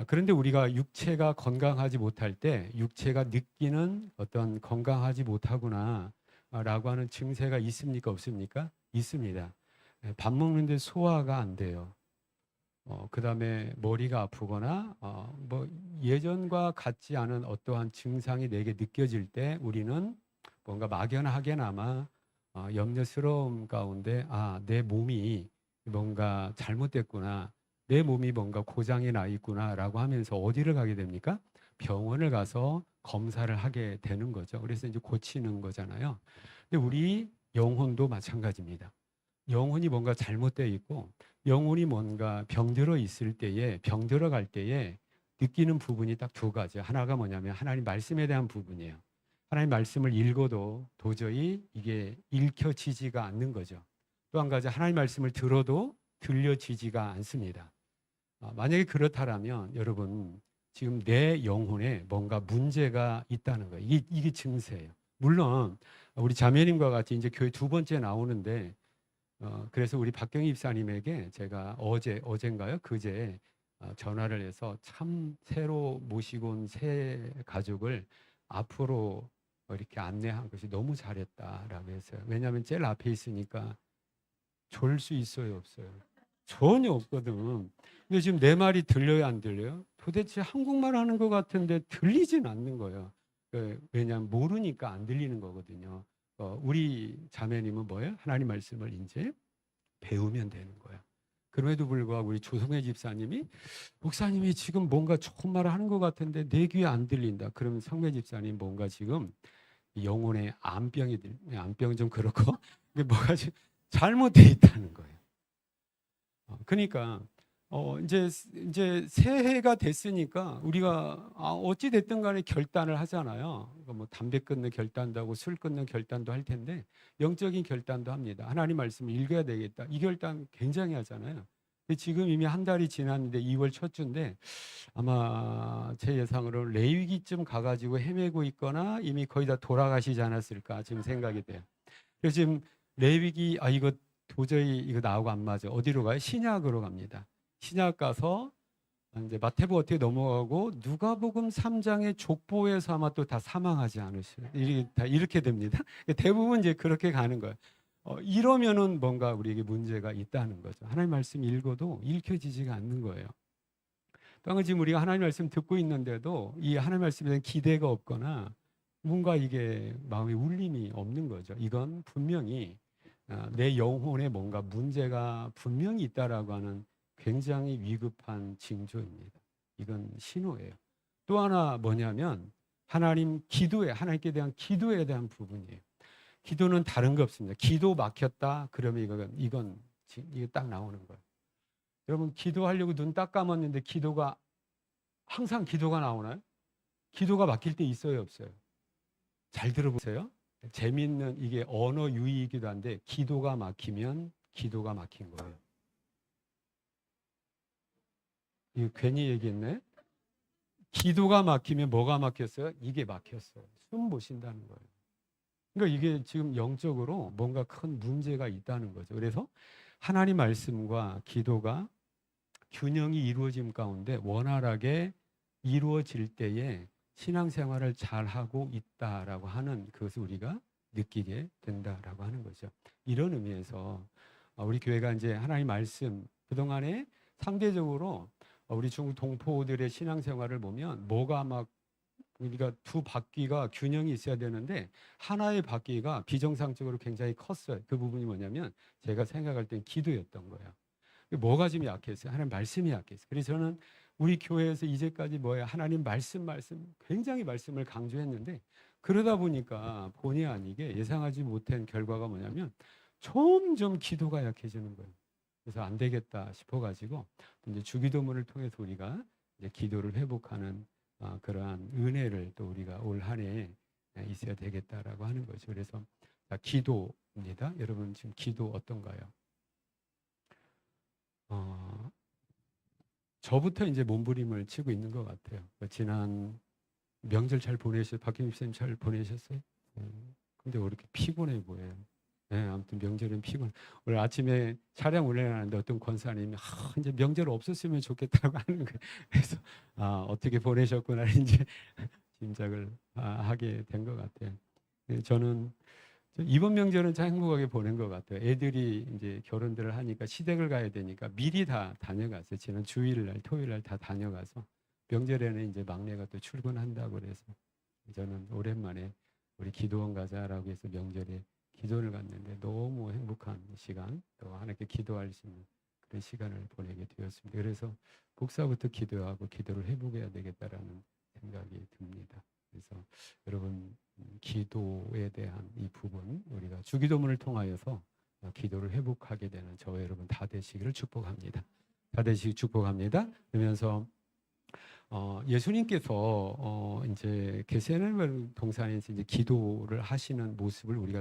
그런데 우리가 육체가 건강하지 못할 때 육체가 느끼는 어떤 건강하지 못하구나 라고 하는 증세가 있습니까? 없습니까? 있습니다. 밥 먹는데 소화가 안 돼요. 그 다음에 머리가 아프거나 뭐 예전과 같지 않은 어떠한 증상이 내게 느껴질 때 우리는 뭔가 막연하게나마 염려스러움 가운데 내 몸이 뭔가 잘못됐구나, 내 몸이 뭔가 고장이 나 있구나라고 하면서 어디를 가게 됩니까? 병원을 가서 검사를 하게 되는 거죠. 그래서 이제 고치는 거잖아요. 근데 우리 영혼도 마찬가지입니다. 영혼이 뭔가 잘못되어 있고 영혼이 뭔가 병들어 있을 때에 병들어 갈 때에 느끼는 부분이 딱 두 가지. 하나가 뭐냐면 하나님 말씀에 대한 부분이에요. 하나님 말씀을 읽어도 도저히 이게 읽혀지지가 않는 거죠. 또 한 가지 하나님 말씀을 들어도 들려지지가 않습니다. 만약에 그렇다면 여러분 지금 내 영혼에 뭔가 문제가 있다는 거예요. 이게 증세예요. 물론 우리 자매님과 같이 이제 교회 두 번째 나오는데 그래서 우리 박경희 입사님에게 제가 어젠가요? 그제 전화를 해서 참 새로 모시고 온 새 가족을 앞으로 이렇게 안내한 것이 너무 잘했다라고 했어요. 왜냐하면 제일 앞에 있으니까 졸 수 있어요, 없어요? 전혀 없거든. 근데 지금 내 말이 들려요, 안 들려요? 도대체 한국말 하는 것 같은데 들리진 않는 거예요. 왜냐하면 모르니까 안 들리는 거거든요. 우리 자매님은 뭐예요? 하나님 말씀을 이제 배우면 되는 거예요. 그럼에도 불구하고 우리 조성혜 집사님이 목사님이 지금 뭔가 좋은 말을 하는 것 같은데 내 귀에 안 들린다. 그러면 성매 집사님 뭔가 지금 영혼에 암병 좀 그렇고 뭐가 지금 잘못돼 있다는 거예요. 그러니까 이제 새해가 됐으니까 우리가 어찌 됐든 간에 결단을 하잖아요. 뭐 담배 끊는 결단도 하고 술 끊는 결단도 할 텐데 영적인 결단도 합니다. 하나님 말씀을 읽어야 되겠다. 이 결단 굉장히 하잖아요. 근데 지금 이미 한 달이 지났는데 2월 첫 주인데 아마 제 예상으로 레위기쯤 가가지고 헤매고 있거나 이미 거의 다 돌아가시지 않았을까 지금 생각이 돼요. 그래서 지금 레위기 이거 도저히 이거 나하고 안 맞아. 어디로 가요? 신약으로 갑니다. 신약 가서 이제 마태복음 어떻게 넘어가고 누가복음 3장의 족보에서 아마 또 다 사망하지 않으시요. 이렇게 됩니다. 대부분 이제 그렇게 가는 거예요. 이러면은 뭔가 우리에게 문제가 있다는 거죠. 하나님 말씀 읽어도 읽혀지지가 않는 거예요. 또 지금 우리가 하나님 말씀 듣고 있는데도 이 하나님 말씀에 대한 기대가 없거나 뭔가 이게 마음에 울림이 없는 거죠. 이건 분명히 내 영혼에 뭔가 문제가 분명히 있다라고 하는 굉장히 위급한 징조입니다. 이건 신호예요. 또 하나 뭐냐면 하나님께 대한 기도에 대한 부분이에요. 기도는 다른 거 없습니다. 기도 막혔다 그러면 이건 딱 나오는 거예요. 여러분 기도하려고 눈 딱 감았는데 항상 기도가 나오나요? 기도가 막힐 때 있어요, 없어요? 잘 들어보세요. 재미있는 이게 언어 유희이기도 한데 기도가 막히면 기도가 막힌 거예요. 이거 괜히 얘기했네. 기도가 막히면 뭐가 막혔어요? 이게 막혔어요. 숨 못 쉰다는 거예요. 그러니까 이게 지금 영적으로 뭔가 큰 문제가 있다는 거죠. 그래서 하나님 말씀과 기도가 균형이 이루어짐 가운데 원활하게 이루어질 때에 신앙생활을 잘하고 있다라고 하는 그것을 우리가 느끼게 된다라고 하는 거죠. 이런 의미에서 우리 교회가 이제 하나님 말씀 그동안에 상대적으로 우리 중국 동포들의 신앙생활을 보면 뭐가 막 우리가 두 바퀴가 균형이 있어야 되는데 하나의 바퀴가 비정상적으로 굉장히 컸어요. 그 부분이 뭐냐면 제가 생각할 땐 기도였던 거예요. 뭐가 좀 약했어요? 하나님 말씀이 약했어요. 그래서 저는 우리 교회에서 이제까지 하나님 말씀 굉장히 말씀을 강조했는데 그러다 보니까 본의 아니게 예상하지 못한 결과가 뭐냐면 점점 기도가 약해지는 거예요. 그래서 안 되겠다 싶어가지고 이제 주기도문을 통해서 우리가 이제 기도를 회복하는 그러한 은혜를 또 우리가 올 한 해 있어야 되겠다라고 하는 거죠. 그래서 기도입니다. 여러분 지금 기도 어떤가요? 저부터 이제 몸부림을 치고 있는 것 같아요. 지난 명절 잘 보내셨어요? 박경립 선생님 잘 보내셨어요? 근데 왜 이렇게 피곤해 보여요? 네, 아무튼 명절은 피곤. 오늘 아침에 차량 운행하는데 어떤 권사님이 이제 명절 없었으면 좋겠다고 하는 거예요. 그래서 어떻게 보내셨구나 이제 짐작을 하게 된 것 같아요. 저는 이번 명절은 참 행복하게 보낸 것 같아요. 애들이 이제 결혼들을 하니까 시댁을 가야 되니까 미리 다 다녀갔어요. 지난 주일 날, 토요일 날 다 다녀가서 명절에는 이제 막내가 또 출근한다고 그래서 저는 오랜만에 우리 기도원 가자라고 해서 명절에 기도를 갔는데 너무 행복한 시간, 또 하나님께 기도할 수 있는 그런 시간을 보내게 되었습니다. 그래서 복사부터 기도하고 기도를 해보게 되겠다라는 생각이 듭니다. 그래서 여러분 기도에 대한 이 부분 우리가 주기도문을 통하여서 기도를 회복하게 되는 저와 여러분 다 되시기를 축복합니다. 다 되시기 축복합니다. 그러면서 예수님께서 이제 겟세마네 동산에서 이제 기도를 하시는 모습을 우리가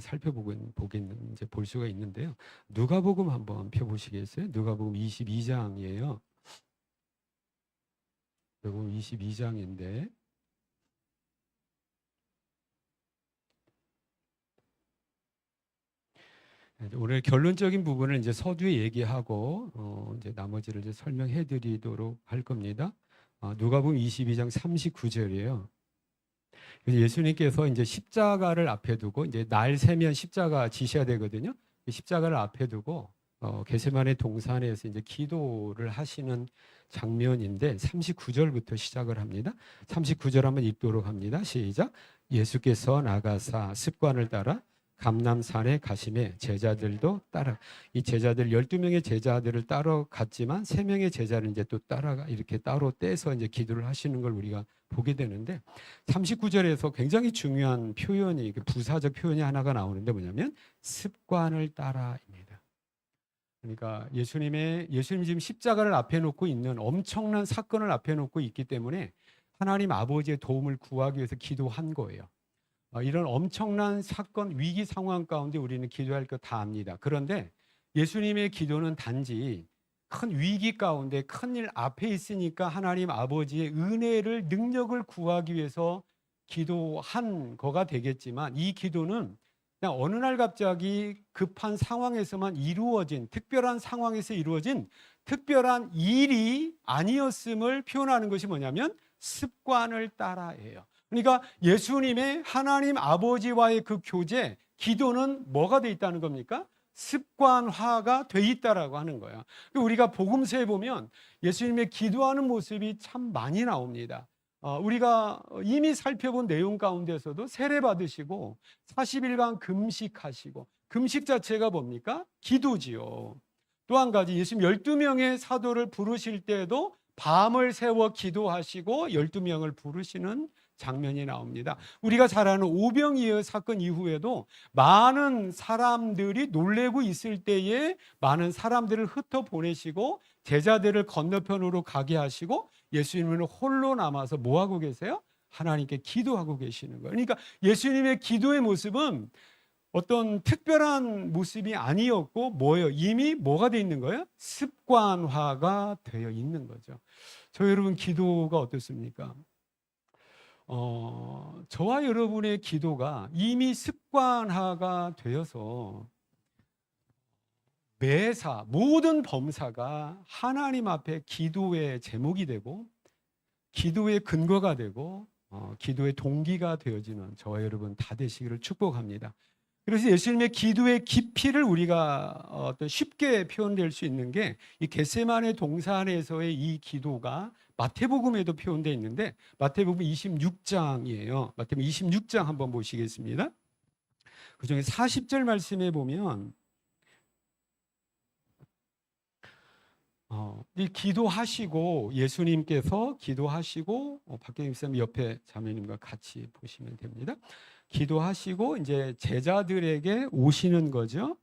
이제 볼 수가 있는데요. 누가복음 한번 펴보시겠어요? 누가복음 22장이에요. 누가복음 22장인데 오늘 결론적인 부분을 이제 서두에 얘기하고 이제 나머지를 이제 설명해드리도록 할 겁니다. 누가복음 22장 39절이에요. 예수님께서 이제 십자가를 앞에 두고 이제 날 세면 십자가 지셔야 되거든요. 십자가를 앞에 두고 겟세마네 동산에서 이제 기도를 하시는 장면인데 39절부터 시작을 합니다. 39절 한번 읽도록 합니다. 시작. 예수께서 나가사 습관을 따라 감람산에 가심에 제자들도 따라 이 제자들 12명의 제자들을 따라갔지만 3명의 제자를 이제 또 따라가 이렇게 따로 떼서 이제 기도를 하시는 걸 우리가 보게 되는데 39절에서 굉장히 중요한 표현이 부사적 표현이 하나가 나오는데 뭐냐면 습관을 따라입니다. 그러니까 예수님 지금 십자가를 앞에 놓고 있는 엄청난 사건을 앞에 놓고 있기 때문에 하나님 아버지의 도움을 구하기 위해서 기도한 거예요. 이런 엄청난 사건, 위기 상황 가운데 우리는 기도할 것 다 압니다. 그런데 예수님의 기도는 단지 큰 위기 가운데 큰일 앞에 있으니까 하나님 아버지의 은혜를 능력을 구하기 위해서 기도한 거가 되겠지만 이 기도는 그냥 어느 날 갑자기 급한 상황에서만 이루어진 특별한 상황에서 이루어진 특별한 일이 아니었음을 표현하는 것이 뭐냐면 습관을 따라예요. 그러니까 예수님의 하나님 아버지와의 그 교제, 기도는 뭐가 돼 있다는 겁니까? 습관화가 돼 있다라고 하는 거예요. 우리가 복음서에 보면 예수님의 기도하는 모습이 참 많이 나옵니다. 우리가 이미 살펴본 내용 가운데서도 세례 받으시고 40일간 금식하시고 금식 자체가 뭡니까? 기도지요. 또 한 가지 예수님 12명의 사도를 부르실 때에도 밤을 새워 기도하시고 12명을 부르시는 장면이 나옵니다. 우리가 잘 아는 오병이어 사건 이후에도 많은 사람들이 놀래고 있을 때에 많은 사람들을 흩어보내시고 제자들을 건너편으로 가게 하시고 예수님은 홀로 남아서 뭐하고 계세요? 하나님께 기도하고 계시는 거예요. 그러니까 예수님의 기도의 모습은 어떤 특별한 모습이 아니었고 뭐예요? 이미 뭐가 되어 있는 거예요? 습관화가 되어 있는 거죠. 저 여러분 기도가 어떻습니까? 저와 여러분의 기도가 이미 습관화가 되어서 매사 모든 범사가 하나님 앞에 기도의 제목이 되고 기도의 근거가 되고 기도의 동기가 되어지는 저와 여러분 다 되시기를 축복합니다. 그래서 예수님의 기도의 깊이를 우리가 어떤 쉽게 표현될 수 있는 게 이 겟세마네 동산에서의 이 기도가 마태복음에도 표현되어 있는데 마태복음 26장이에요. 마태복음 26장 한번 보시겠습니다. 그중에 40절 말씀에 보면 이 기도하시고 예수님께서 기도하시고 박경임 쌤 옆에 자매님과 같이 보시면 됩니다. 기도하시고 이제 제자들에게 오시는 거죠.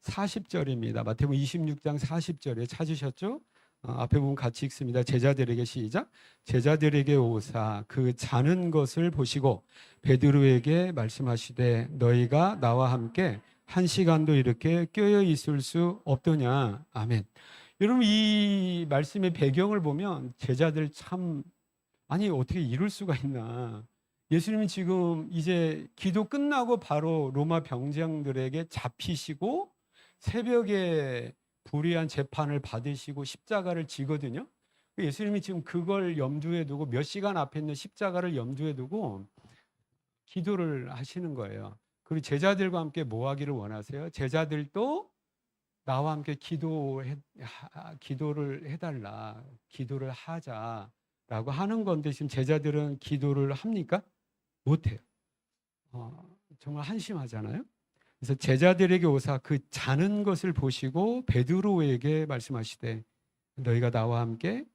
40절입니다. 마태복음 26장 40절에 찾으셨죠? 앞에 보면 같이 읽습니다. 제자들에게 시작. 제자들에게 오사 그 자는 것을 보시고 베드로에게 말씀하시되 너희가 나와 함께 한 시간도 이렇게 껴여 있을 수 없더냐. 아멘. 여러분 이 말씀의 배경을 보면 제자들 참 아니 어떻게 이럴 수가 있나. 예수님이 지금 이제 기도 끝나고 바로 로마 병장들에게 잡히시고 새벽에 불의한 재판을 받으시고 십자가를 지거든요. 예수님이 지금 그걸 염두에 두고 몇 시간 앞에 있는 십자가를 염두에 두고 기도를 하시는 거예요. 그리고 제자들과 함께 뭐 하기를 원하세요? 제자들도 나와 함께 기도를 해달라, 기도를 하자라고 하는 건데 지금 제자들은 기도를 합니까? 못해요. 정말 한심하잖아요. 그래서 제자들에게 오사 그 자는 것을 보시고 베드로에게 말씀하시되 너희가 나와 함께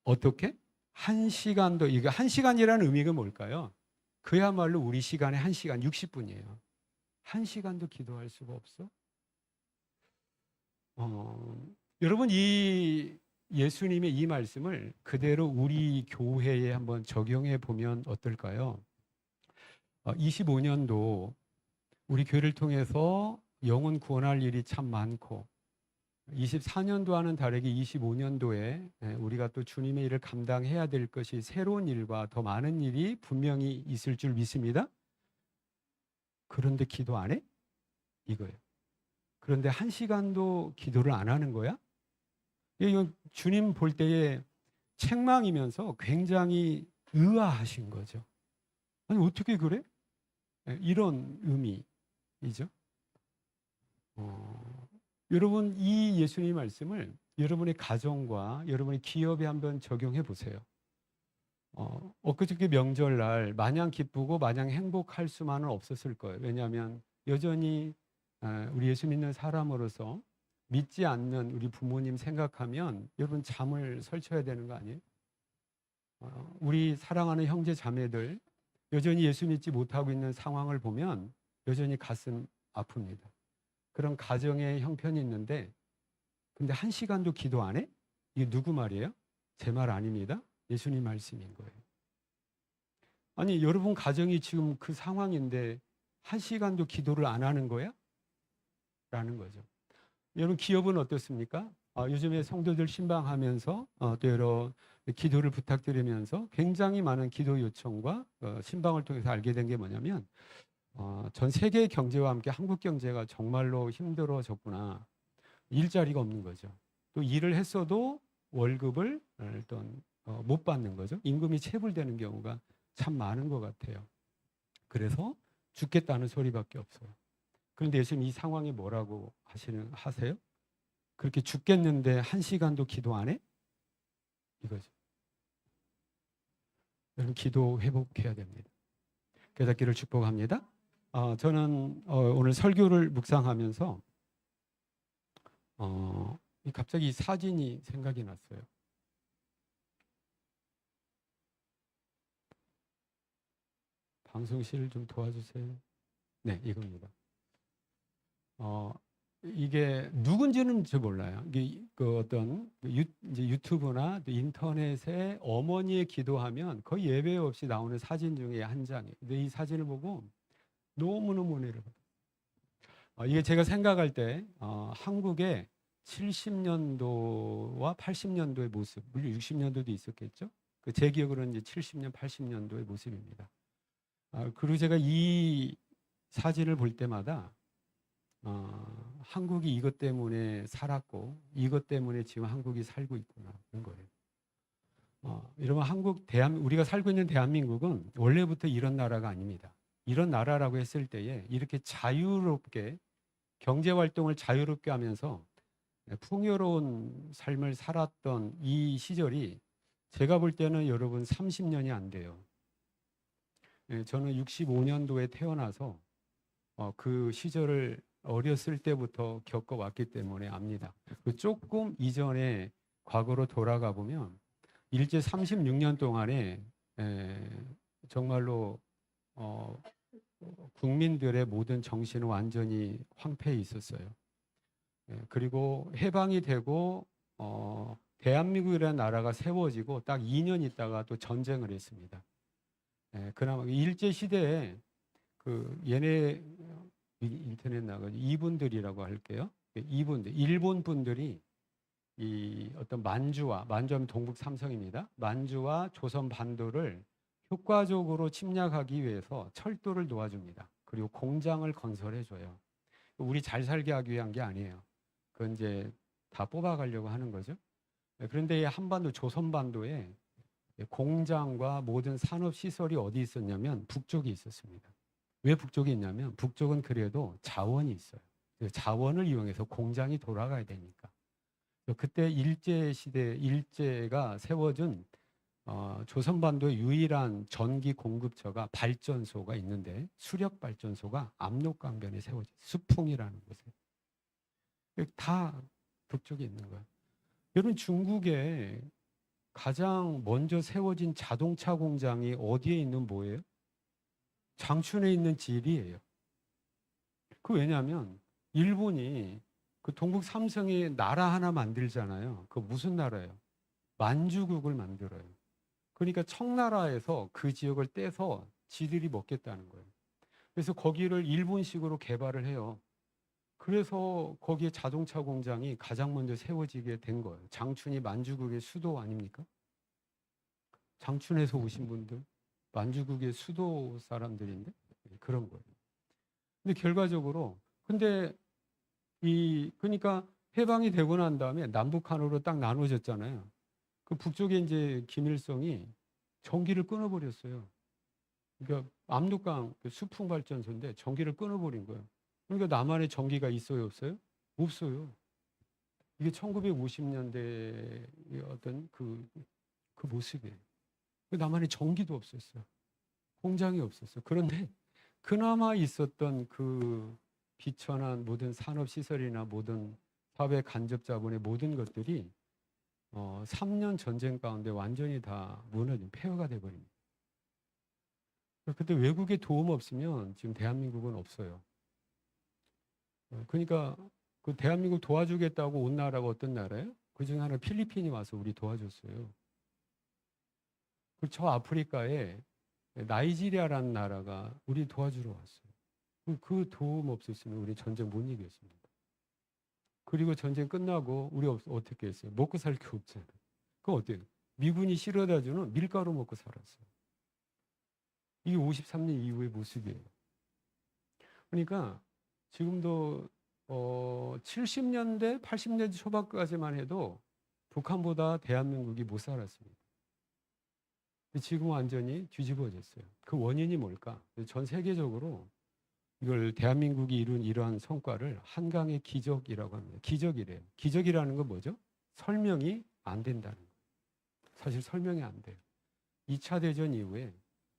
어떻게? 한 시간도, 이거 한 시간이라는 의미가 뭘까요? 그야말로 우리 시간의 한 시간 60분이에요. 한 시간도 기도할 수가 없어? 여러분 이 예수님의 이 말씀을 그대로 우리 교회에 한번 적용해 보면 어떨까요? 25년도 우리 교회를 통해서 영혼 구원할 일이 참 많고 24년도와는 다르게 25년도에 우리가 또 주님의 일을 감당해야 될 것이 새로운 일과 더 많은 일이 분명히 있을 줄 믿습니다. 그런데 기도 안 해? 이거예요. 그런데 한 시간도 기도를 안 하는 거야? 이건 주님 볼 때에 책망이면서 굉장히 의아하신 거죠. 아니 어떻게 그래? 이런 의미이죠. 여러분 이 예수님 말씀을 여러분의 가정과 여러분의 기업에 한번 적용해 보세요. 엊그저께 명절날 마냥 기쁘고 마냥 행복할 수만은 없었을 거예요. 왜냐하면 여전히 우리 예수 믿는 사람으로서 믿지 않는 우리 부모님 생각하면 여러분 잠을 설쳐야 되는 거 아니에요? 우리 사랑하는 형제 자매들 여전히 예수 믿지 못하고 있는 상황을 보면 여전히 가슴 아픕니다. 그런 가정의 형편이 있는데 근데 한 시간도 기도 안 해? 이게 누구 말이에요? 제 말 아닙니다. 예수님 말씀인 거예요. 아니 여러분 가정이 지금 그 상황인데 한 시간도 기도를 안 하는 거야? 라는 거죠. 여러분 기업은 어떻습니까? 요즘에 성도들 신방하면서 또 여러 기도를 부탁드리면서 굉장히 많은 기도 요청과 신방을 통해서 알게 된 게 뭐냐면 전 세계의 경제와 함께 한국 경제가 정말로 힘들어졌구나. 일자리가 없는 거죠. 또 일을 했어도 월급을 어떤 못 받는 거죠. 임금이 체불되는 경우가 참 많은 것 같아요. 그래서 죽겠다는 소리밖에 없어요. 그런데 예수님 이 상황이 뭐라고 하세요? 그렇게 죽겠는데 한 시간도 기도 안 해? 이거죠. 여러분 기도 회복해야 됩니다. 깨닫기를 축복합니다. 저는 오늘 설교를 묵상하면서 갑자기 이 사진이 생각이 났어요. 방송실 좀 도와주세요. 네, 이겁니다. 이게 누군지는 저 몰라요. 이게 그 어떤 이제 유튜브나 인터넷에 어머니의 기도하면 거의 예배 없이 나오는 사진 중에 한 장이에요. 근데 이 사진을 보고 너무너무 은혜를 받아요. 이게 제가 생각할 때 한국의 70년도와 80년도의 모습, 물론 60년도도 있었겠죠. 제 기억으로는 이제 70년, 80년도의 모습입니다. 그리고 제가 이 사진을 볼 때마다 한국이 이것 때문에 살았고 이것 때문에 지금 한국이 살고 있구나 그런 거예요. 여러분 우리가 살고 있는 대한민국은 원래부터 이런 나라가 아닙니다. 이런 나라라고 했을 때에 이렇게 자유롭게 경제 활동을 자유롭게 하면서 풍요로운 삶을 살았던 이 시절이 제가 볼 때는 여러분 30년이 안 돼요. 저는 65년도에 태어나서 그 시절을 어렸을 때부터 겪어왔기 때문에 압니다. 조금 이전에 과거로 돌아가 보면 일제 36년 동안에 정말로 국민들의 모든 정신은 완전히 황폐해 있었어요. 그리고 해방이 되고 대한민국이라는 나라가 세워지고 딱 2년 있다가 또 전쟁을 했습니다. 그나마 일제 시대에 그 얘네 인터넷 나가 이분들이라고 할게요. 이분들 일본 분들이 이 어떤 만주하면 동북 삼성입니다. 만주와 조선 반도를 효과적으로 침략하기 위해서 철도를 도와줍니다. 그리고 공장을 건설해 줘요. 우리 잘 살게 하기 위한 게 아니에요. 그건 이제 다 뽑아가려고 하는 거죠. 그런데 한반도 조선 반도에 공장과 모든 산업 시설이 어디 있었냐면 북쪽에 있었습니다. 왜 북쪽에 있냐면 북쪽은 그래도 자원이 있어요. 자원을 이용해서 공장이 돌아가야 되니까. 그때 일제가 세워준 조선반도의 유일한 전기 공급처가 발전소가 있는데 수력 발전소가 압록강변에 세워져 수풍이라는 곳에 다 북쪽에 있는 거예요. 여러분 중국에 가장 먼저 세워진 자동차 공장이 어디에 있는 뭐예요? 장춘에 있는 질이에요. 그 왜냐하면 일본이 그 동북 삼성이 나라 하나 만들잖아요. 그 무슨 나라예요? 만주국을 만들어요. 그러니까 청나라에서 그 지역을 떼서 지들이 먹겠다는 거예요. 그래서 거기를 일본식으로 개발을 해요. 그래서 거기에 자동차 공장이 가장 먼저 세워지게 된 거예요. 장춘이 만주국의 수도 아닙니까? 장춘에서 오신 분들 만주국의 수도 사람들인데 그런 거예요. 근데 결과적으로 그러니까 해방이 되고 난 다음에 남북한으로 딱 나눠졌잖아요. 그 북쪽에 이제 김일성이 전기를 끊어버렸어요. 그러니까 압록강 수풍 발전소인데 전기를 끊어버린 거예요. 그러니까 남한에 전기가 있어요, 없어요? 없어요. 이게 1950년대의 어떤 그 모습이에요. 남한에 전기도 없었어요. 공장이 없었어요. 그런데 그나마 있었던 그 비천한 모든 산업시설이나 모든 사회 간접 자본의 모든 것들이 3년 전쟁 가운데 완전히 다 무너진 폐허가 돼버립니다. 그때 외국의 도움 없으면 지금 대한민국은 없어요. 그러니까 그 대한민국 도와주겠다고 온 나라가 어떤 나라예요? 그 중에 하나 필리핀이 와서 우리 도와줬어요. 그리고 저 아프리카에 나이지리아라는 나라가 우리 도와주러 왔어요. 그 도움 없었으면 우리 전쟁 못 이겼습니다. 그리고 전쟁 끝나고 우리 어떻게 했어요? 먹고 살 게 없잖아요. 그럼 어때요? 미군이 실어다 주는 밀가루 먹고 살았어요. 이게 53년 이후의 모습이에요. 그러니까 지금도 70년대, 80년대 초반까지만 해도 북한보다 대한민국이 못 살았습니다. 지금 완전히 뒤집어졌어요. 그 원인이 뭘까? 전 세계적으로 이걸 대한민국이 이룬 이러한 성과를 한강의 기적이라고 합니다. 기적이래요. 기적이라는 건 뭐죠? 설명이 안 된다는 거예요. 사실 설명이 안 돼요. 2차 대전 이후에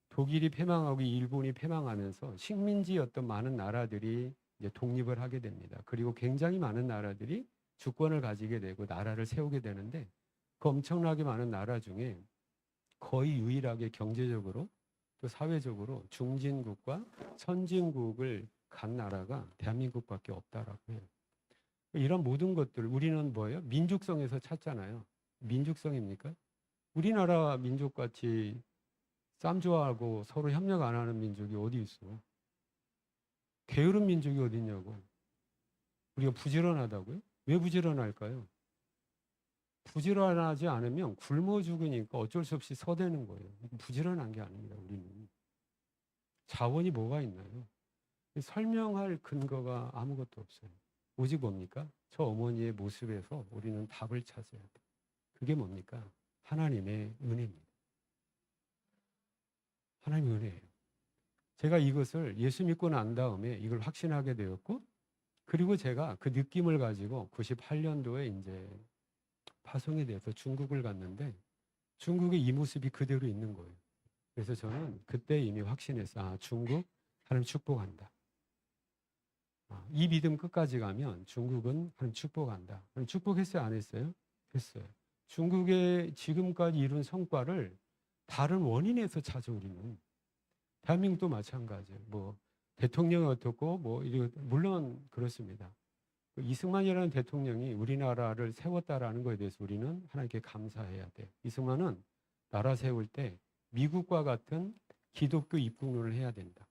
독일이 패망하고 일본이 패망하면서 식민지였던 많은 나라들이 이제 독립을 하게 됩니다. 그리고 굉장히 많은 나라들이 주권을 가지게 되고 나라를 세우게 되는데 그 엄청나게 많은 나라 중에 거의 유일하게 경제적으로 또 사회적으로 중진국과 선진국을 간 나라가 대한민국밖에 없다라고 해요. 이런 모든 것들 우리는 뭐예요? 민족성에서 찾잖아요. 민족성입니까? 우리나라 민족같이 쌈 좋아하고 서로 협력 안 하는 민족이 어디 있어? 게으른 민족이 어디 있냐고. 우리가 부지런하다고요? 왜 부지런할까요? 부지런하지 않으면 굶어 죽으니까 어쩔 수 없이 서대는 거예요. 부지런한 게 아닙니다. 우리는. 자원이 뭐가 있나요? 설명할 근거가 아무것도 없어요. 오직 뭡니까? 저 어머니의 모습에서 우리는 답을 찾아야 돼요. 그게 뭡니까? 하나님의 은혜입니다. 하나님의 은혜예요. 제가 이것을 예수 믿고 난 다음에 이걸 확신하게 되었고, 그리고 제가 그 느낌을 가지고 98년도에 이제 파송에 대해서 중국을 갔는데 중국의 이 모습이 그대로 있는 거예요. 그래서 저는 그때 이미 확신했어요. 중국 하나님 축복한다. 이 믿음 끝까지 가면 중국은 하나님 축복한다. 하나님 축복했어요? 안 했어요? 했어요. 중국의 지금까지 이룬 성과를 다른 원인에서 찾아 우리는. 대한민국도 마찬가지예요. 뭐 대통령이 어떻고 뭐 물론 그렇습니다. 이승만이라는 대통령이 우리나라를 세웠다라는 것에 대해서 우리는 하나님께 감사해야 돼요. 이승만은 나라 세울 때 미국과 같은 기독교 입국론을 해야 된다.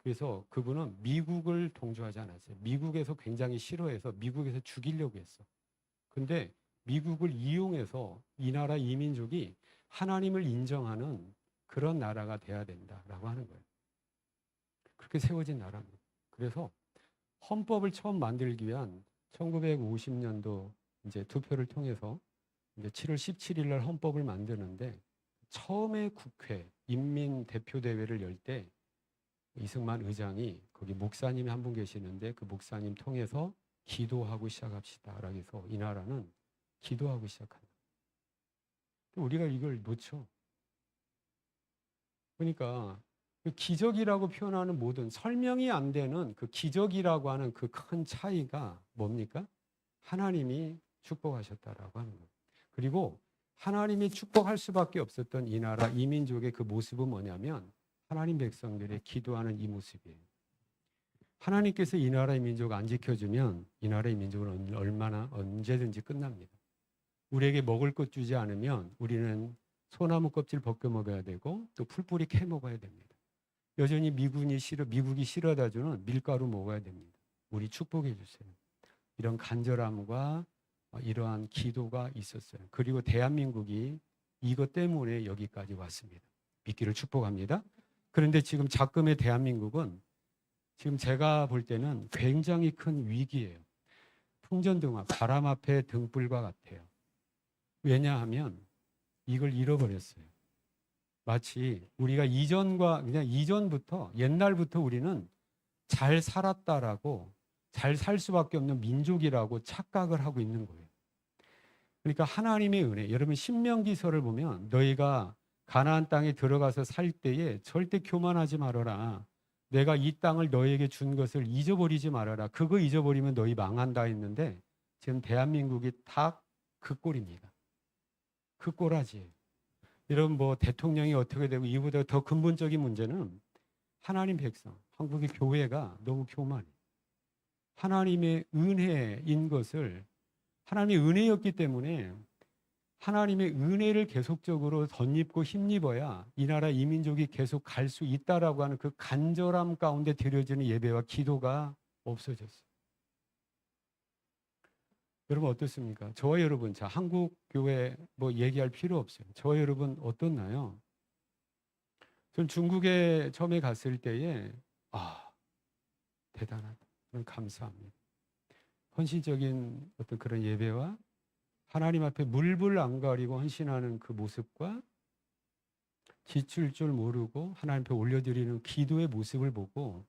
그래서 그분은 미국을 동조하지 않았어요. 미국에서 굉장히 싫어해서 미국에서 죽이려고 했어. 근데 미국을 이용해서 이 나라 이민족이 하나님을 인정하는 그런 나라가 돼야 된다라고 하는 거예요. 그렇게 세워진 나라입니다. 그래서 헌법을 처음 만들기 위한 1950년도 이제 투표를 통해서 이제 7월 17일 날 헌법을 만드는데 처음에 국회 인민대표대회를 열 때 이승만 의장이 거기 목사님이 한 분 계시는데 그 목사님 통해서 기도하고 시작합시다라고 해서 이 나라는 기도하고 시작한다. 우리가 이걸 놓쳐. 그러니까 그 기적이라고 표현하는 모든 설명이 안 되는 그 기적이라고 하는 그 큰 차이가 뭡니까? 하나님이 축복하셨다라고 하는 거예요. 그리고 하나님이 축복할 수밖에 없었던 이 나라 이민족의 그 모습은 뭐냐면 하나님 백성들의 기도하는 이 모습이에요. 하나님께서 이 나라의 민족을 안 지켜주면 이 나라의 민족은 얼마나 언제든지 끝납니다. 우리에게 먹을 것 주지 않으면 우리는 소나무 껍질 벗겨 먹어야 되고 또 풀뿌리 캐 먹어야 됩니다. 여전히 미국이 싫어다 주는 밀가루 먹어야 됩니다. 우리 축복해 주세요. 이런 간절함과 이러한 기도가 있었어요. 그리고 대한민국이 이것 때문에 여기까지 왔습니다. 믿기를 축복합니다. 그런데 지금 작금의 대한민국은 지금 제가 볼 때는 굉장히 큰 위기예요. 풍전등화, 바람 앞에 등불과 같아요. 왜냐하면 이걸 잃어버렸어요. 마치 우리가 그냥 이전부터 옛날부터 우리는 잘 살았다라고 잘 살 수밖에 없는 민족이라고 착각을 하고 있는 거예요. 그러니까 하나님의 은혜, 여러분 신명기서를 보면 너희가 가나안 땅에 들어가서 살 때에 절대 교만하지 말아라. 내가 이 땅을 너희에게 준 것을 잊어버리지 말아라. 그거 잊어버리면 너희 망한다 했는데 지금 대한민국이 다 그 꼴입니다. 그 꼴하지. 여러분 뭐 대통령이 어떻게 되고 이보다 더 근본적인 문제는 하나님 백성, 한국의 교회가 너무 교만해. 하나님의 은혜인 것을 하나님의 은혜였기 때문에 하나님의 은혜를 계속적으로 덧입고 힘입어야 이 나라 이민족이 계속 갈 수 있다라고 하는 그 간절함 가운데 드려지는 예배와 기도가 없어졌어요. 여러분 어떻습니까? 저와 여러분, 자 한국 교회 뭐 얘기할 필요 없어요. 저와 여러분 어떻나요? 전 중국에 처음에 갔을 때에 대단하다. 감사합니다. 헌신적인 어떤 그런 예배와 하나님 앞에 물불 안 가리고 헌신하는 그 모습과 지칠 줄 모르고 하나님 앞에 올려드리는 기도의 모습을 보고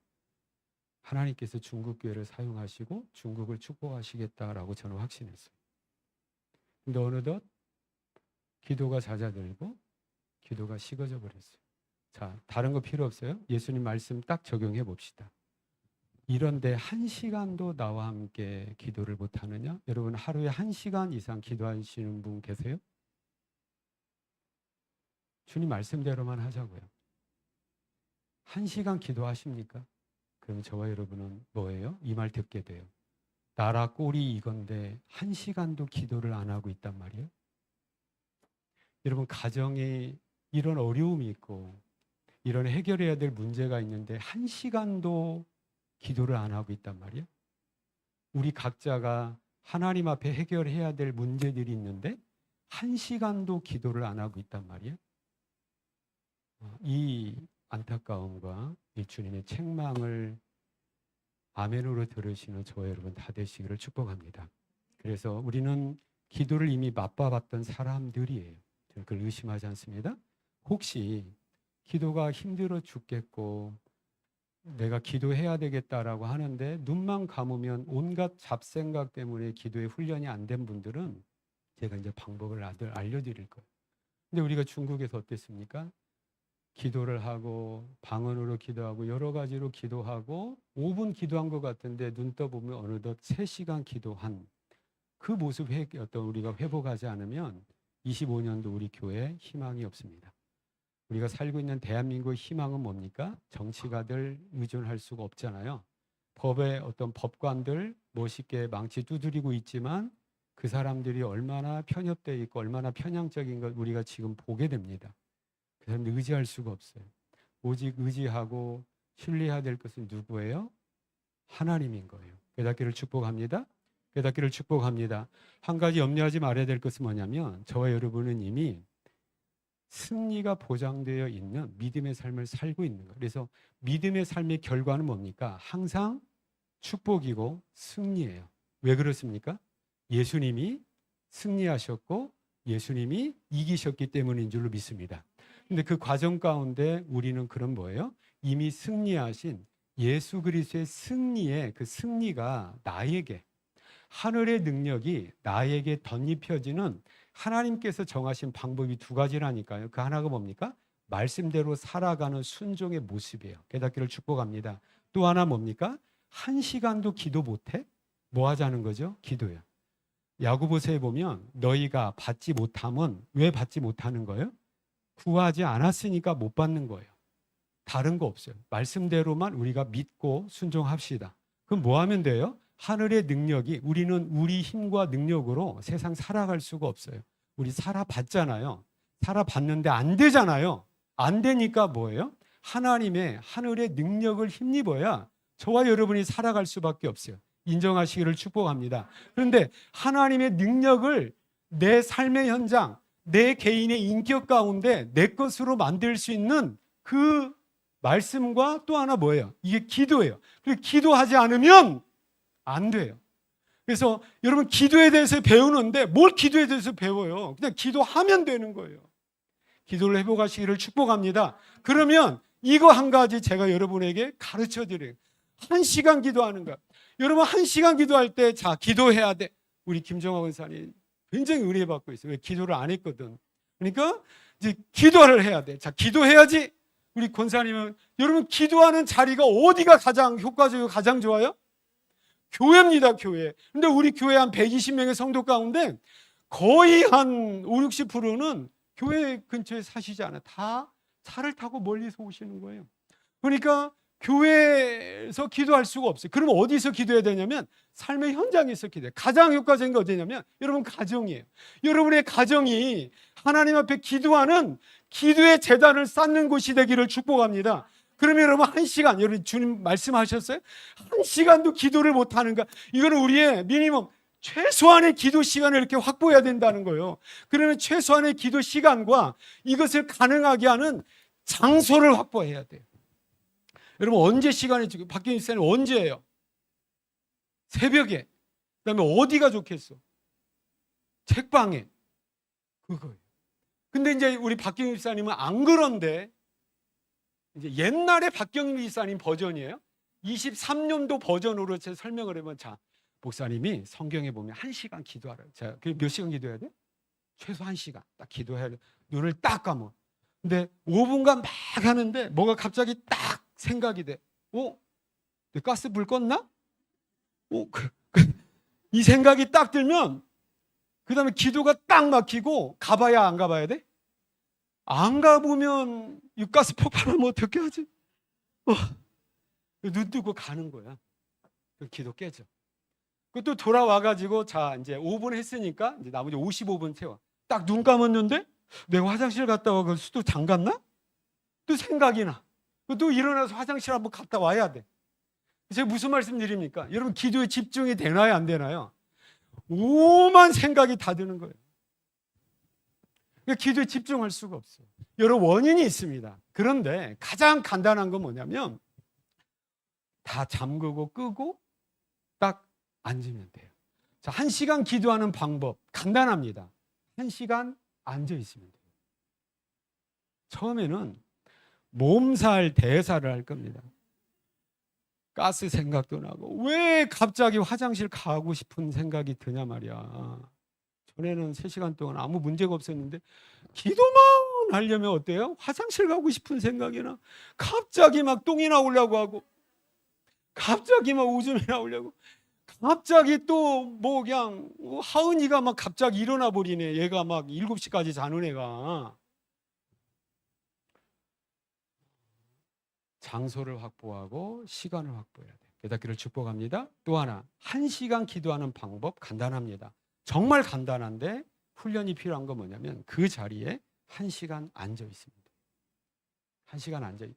하나님께서 중국 교회를 사용하시고 중국을 축복하시겠다라고 저는 확신했어요. 근데 어느덧 기도가 잦아들고 기도가 식어져 버렸어요. 자, 다른 거 필요 없어요. 예수님 말씀 딱 적용해 봅시다. 이런데 1시간도 나와 함께 기도를 못 하느냐? 여러분 하루에 1시간 이상 기도하시는 분 계세요? 주님 말씀대로만 하자고요. 1시간 기도하십니까? 그럼 저와 여러분은 뭐예요? 이 말 듣게 돼요. 나라 꼴이 이건데 1시간도 기도를 안 하고 있단 말이에요. 여러분 가정에 이런 어려움이 있고 이런 해결해야 될 문제가 있는데 1시간도 기도를 안 하고 있단 말이에요. 우리 각자가 하나님 앞에 해결해야 될 문제들이 있는데 1시간도 기도를 안 하고 있단 말이에요. 이 안타까움과 이 주님의 책망을 아멘으로 들으시는 저와 여러분 다 되시기를 축복합니다. 그래서 우리는 기도를 이미 맛봐봤던 사람들이에요. 저는 그걸 의심하지 않습니다. 혹시 기도가 힘들어 죽겠고 내가 기도해야 되겠다라고 하는데 눈만 감으면 온갖 잡생각 때문에 기도에 훈련이 안 된 분들은 제가 이제 방법을 알려드릴 거예요. 근데 우리가 중국에서 어땠습니까? 기도를 하고 방언으로 기도하고 여러 가지로 기도하고 5분 기도한 것 같은데 눈 떠보면 어느덧 3시간 기도한 그 모습 우리가 회복하지 않으면 25년도 우리 교회에 희망이 없습니다. 우리가 살고 있는 대한민국의 희망은 뭡니까? 정치가들 의존할 수가 없잖아요. 법의 어떤 법관들 멋있게 망치 두드리고 있지만 그 사람들이 얼마나 편협되어 있고 얼마나 편향적인 걸 우리가 지금 보게 됩니다. 그 사람들 의지할 수가 없어요. 오직 의지하고 신뢰해야 될 것은 누구예요? 하나님인 거예요. 깨닫기를 축복합니다. 깨닫기를 축복합니다. 한 가지 염려하지 말아야 될 것은 뭐냐면 저와 여러분은 이미 승리가 보장되어 있는 믿음의 삶을 살고 있는 거예요. 그래서 믿음의 삶의 결과는 뭡니까? 항상 축복이고 승리예요. 왜 그렇습니까? 예수님이 승리하셨고 예수님이 이기셨기 때문인 줄로 믿습니다. 근데 그 과정 가운데 우리는 그런 뭐예요? 이미 승리하신 예수 그리스도의 승리의 그 승리가 나에게 하늘의 능력이 나에게 덧입혀지는 하나님께서 정하신 방법이 두 가지라니까요. 그 하나가 뭡니까? 말씀대로 살아가는 순종의 모습이에요. 깨닫기를 축복합니다. 또 하나 뭡니까? 한 시간도 기도 못해? 뭐 하자는 거죠? 기도요. 야고보서에 보면 너희가 받지 못하면 왜 받지 못하는 거예요? 구하지 않았으니까 못 받는 거예요. 다른 거 없어요. 말씀대로만 우리가 믿고 순종합시다. 그럼 뭐 하면 돼요? 하늘의 능력이 우리는 우리 힘과 능력으로 세상 살아갈 수가 없어요. 우리 살아봤잖아요. 살아봤는데 안 되잖아요. 안 되니까 뭐예요? 하나님의 하늘의 능력을 힘입어야 저와 여러분이 살아갈 수밖에 없어요. 인정하시기를 축복합니다. 그런데 하나님의 능력을 내 삶의 현장, 내 개인의 인격 가운데 내 것으로 만들 수 있는 그 말씀과 또 하나 뭐예요? 이게 기도예요. 그리고 기도하지 않으면 안 돼요. 그래서 여러분 기도에 대해서 배우는데 뭘 기도에 대해서 배워요? 그냥 기도하면 되는 거예요. 기도를 회복하시기를 축복합니다. 그러면 이거 한 가지 제가 여러분에게 가르쳐 드려요. 1시간 기도하는 거야. 여러분 1시간 기도할 때 자 기도해야 돼. 우리 김정화 권사님 굉장히 은혜 받고 있어요. 왜 기도를 안 했거든. 그러니까 이제 기도를 해야 돼. 자 기도해야지. 우리 권사님은 여러분 기도하는 자리가 어디가 가장 효과적이고 가장 좋아요? 교회입니다, 교회. 근데 우리 교회 한 120명의 성도 가운데 거의 한 5, 60%는 교회 근처에 사시지 않아요. 다 차를 타고 멀리서 오시는 거예요. 그러니까 교회에서 기도할 수가 없어요. 그럼 어디서 기도해야 되냐면 삶의 현장에서 기도해요. 가장 효과적인 게 어디냐면 여러분 가정이에요. 여러분의 가정이 하나님 앞에 기도하는 기도의 제단을 쌓는 곳이 되기를 축복합니다. 그러면 여러분 1시간, 여러분 주님 말씀하셨어요? 1시간도 기도를 못하는가? 이거는 우리의 미니멈 최소한의 기도 시간을 이렇게 확보해야 된다는 거예요. 그러면 최소한의 기도 시간과 이것을 가능하게 하는 장소를 확보해야 돼요. 여러분 언제 시간이 지금 박경희 목사님 언제예요? 새벽에. 그다음에 어디가 좋겠어? 책방에. 그거예요. 근데 이제 우리 박경희 목사님은 안 그런데 이제 옛날에 박경희 목사님 버전이에요. 23년도 버전으로 제가 설명을 해보면 자 목사님이 성경에 보면 1시간 기도하라. 자, 몇 시간 기도해야 돼? 최소 1시간 딱 기도해야 돼. 눈을 딱 감아. 근데 5분간 막 하는데 뭐가 갑자기 딱 생각이 돼. 내 가스 불 껐나? 이 생각이 딱 들면 그 다음에 기도가 딱 막히고 가봐야 안 가봐야 돼? 안 가보면 이 가스 폭발하면 어떻게 하지? 눈 뜨고 가는 거야. 기도 깨져. 또 돌아와가지고 자 이제 5분 했으니까 이제 나머지 55분 채워. 딱 눈 감았는데 내가 화장실 갔다 와서 또 잠갔나? 또 생각이 나. 또 일어나서 화장실 한번 갔다 와야 돼. 제가 무슨 말씀 드립니까? 여러분 기도에 집중이 되나요 안 되나요? 오만 생각이 다 드는 거예요. 그러니까 기도에 집중할 수가 없어요. 여러 원인이 있습니다. 그런데 가장 간단한 건 뭐냐면 다 잠그고 끄고 딱 앉으면 돼요. 자, 1시간 기도하는 방법 간단합니다. 1시간 앉아 있으면 돼요. 처음에는 몸살 대사를 할 겁니다. 가스 생각도 나고 왜 갑자기 화장실 가고 싶은 생각이 드냐 말이야. 전에는 3시간 동안 아무 문제가 없었는데 기도만 하려면 어때요? 화장실 가고 싶은 생각이 나. 갑자기 막 똥이 나오려고 하고 갑자기 막 오줌이 나오려고 갑자기 또 뭐 그냥 하은이가 막 갑자기 일어나 버리네. 얘가 막 7시까지 자는 애가. 장소를 확보하고 시간을 확보해야 돼. 깨닫기를 축복합니다. 또 하나, 1시간 기도하는 방법 간단합니다. 정말 간단한데 훈련이 필요한 건 뭐냐면 그 자리에 1시간 앉아 있습니다. 1시간 앉아 있.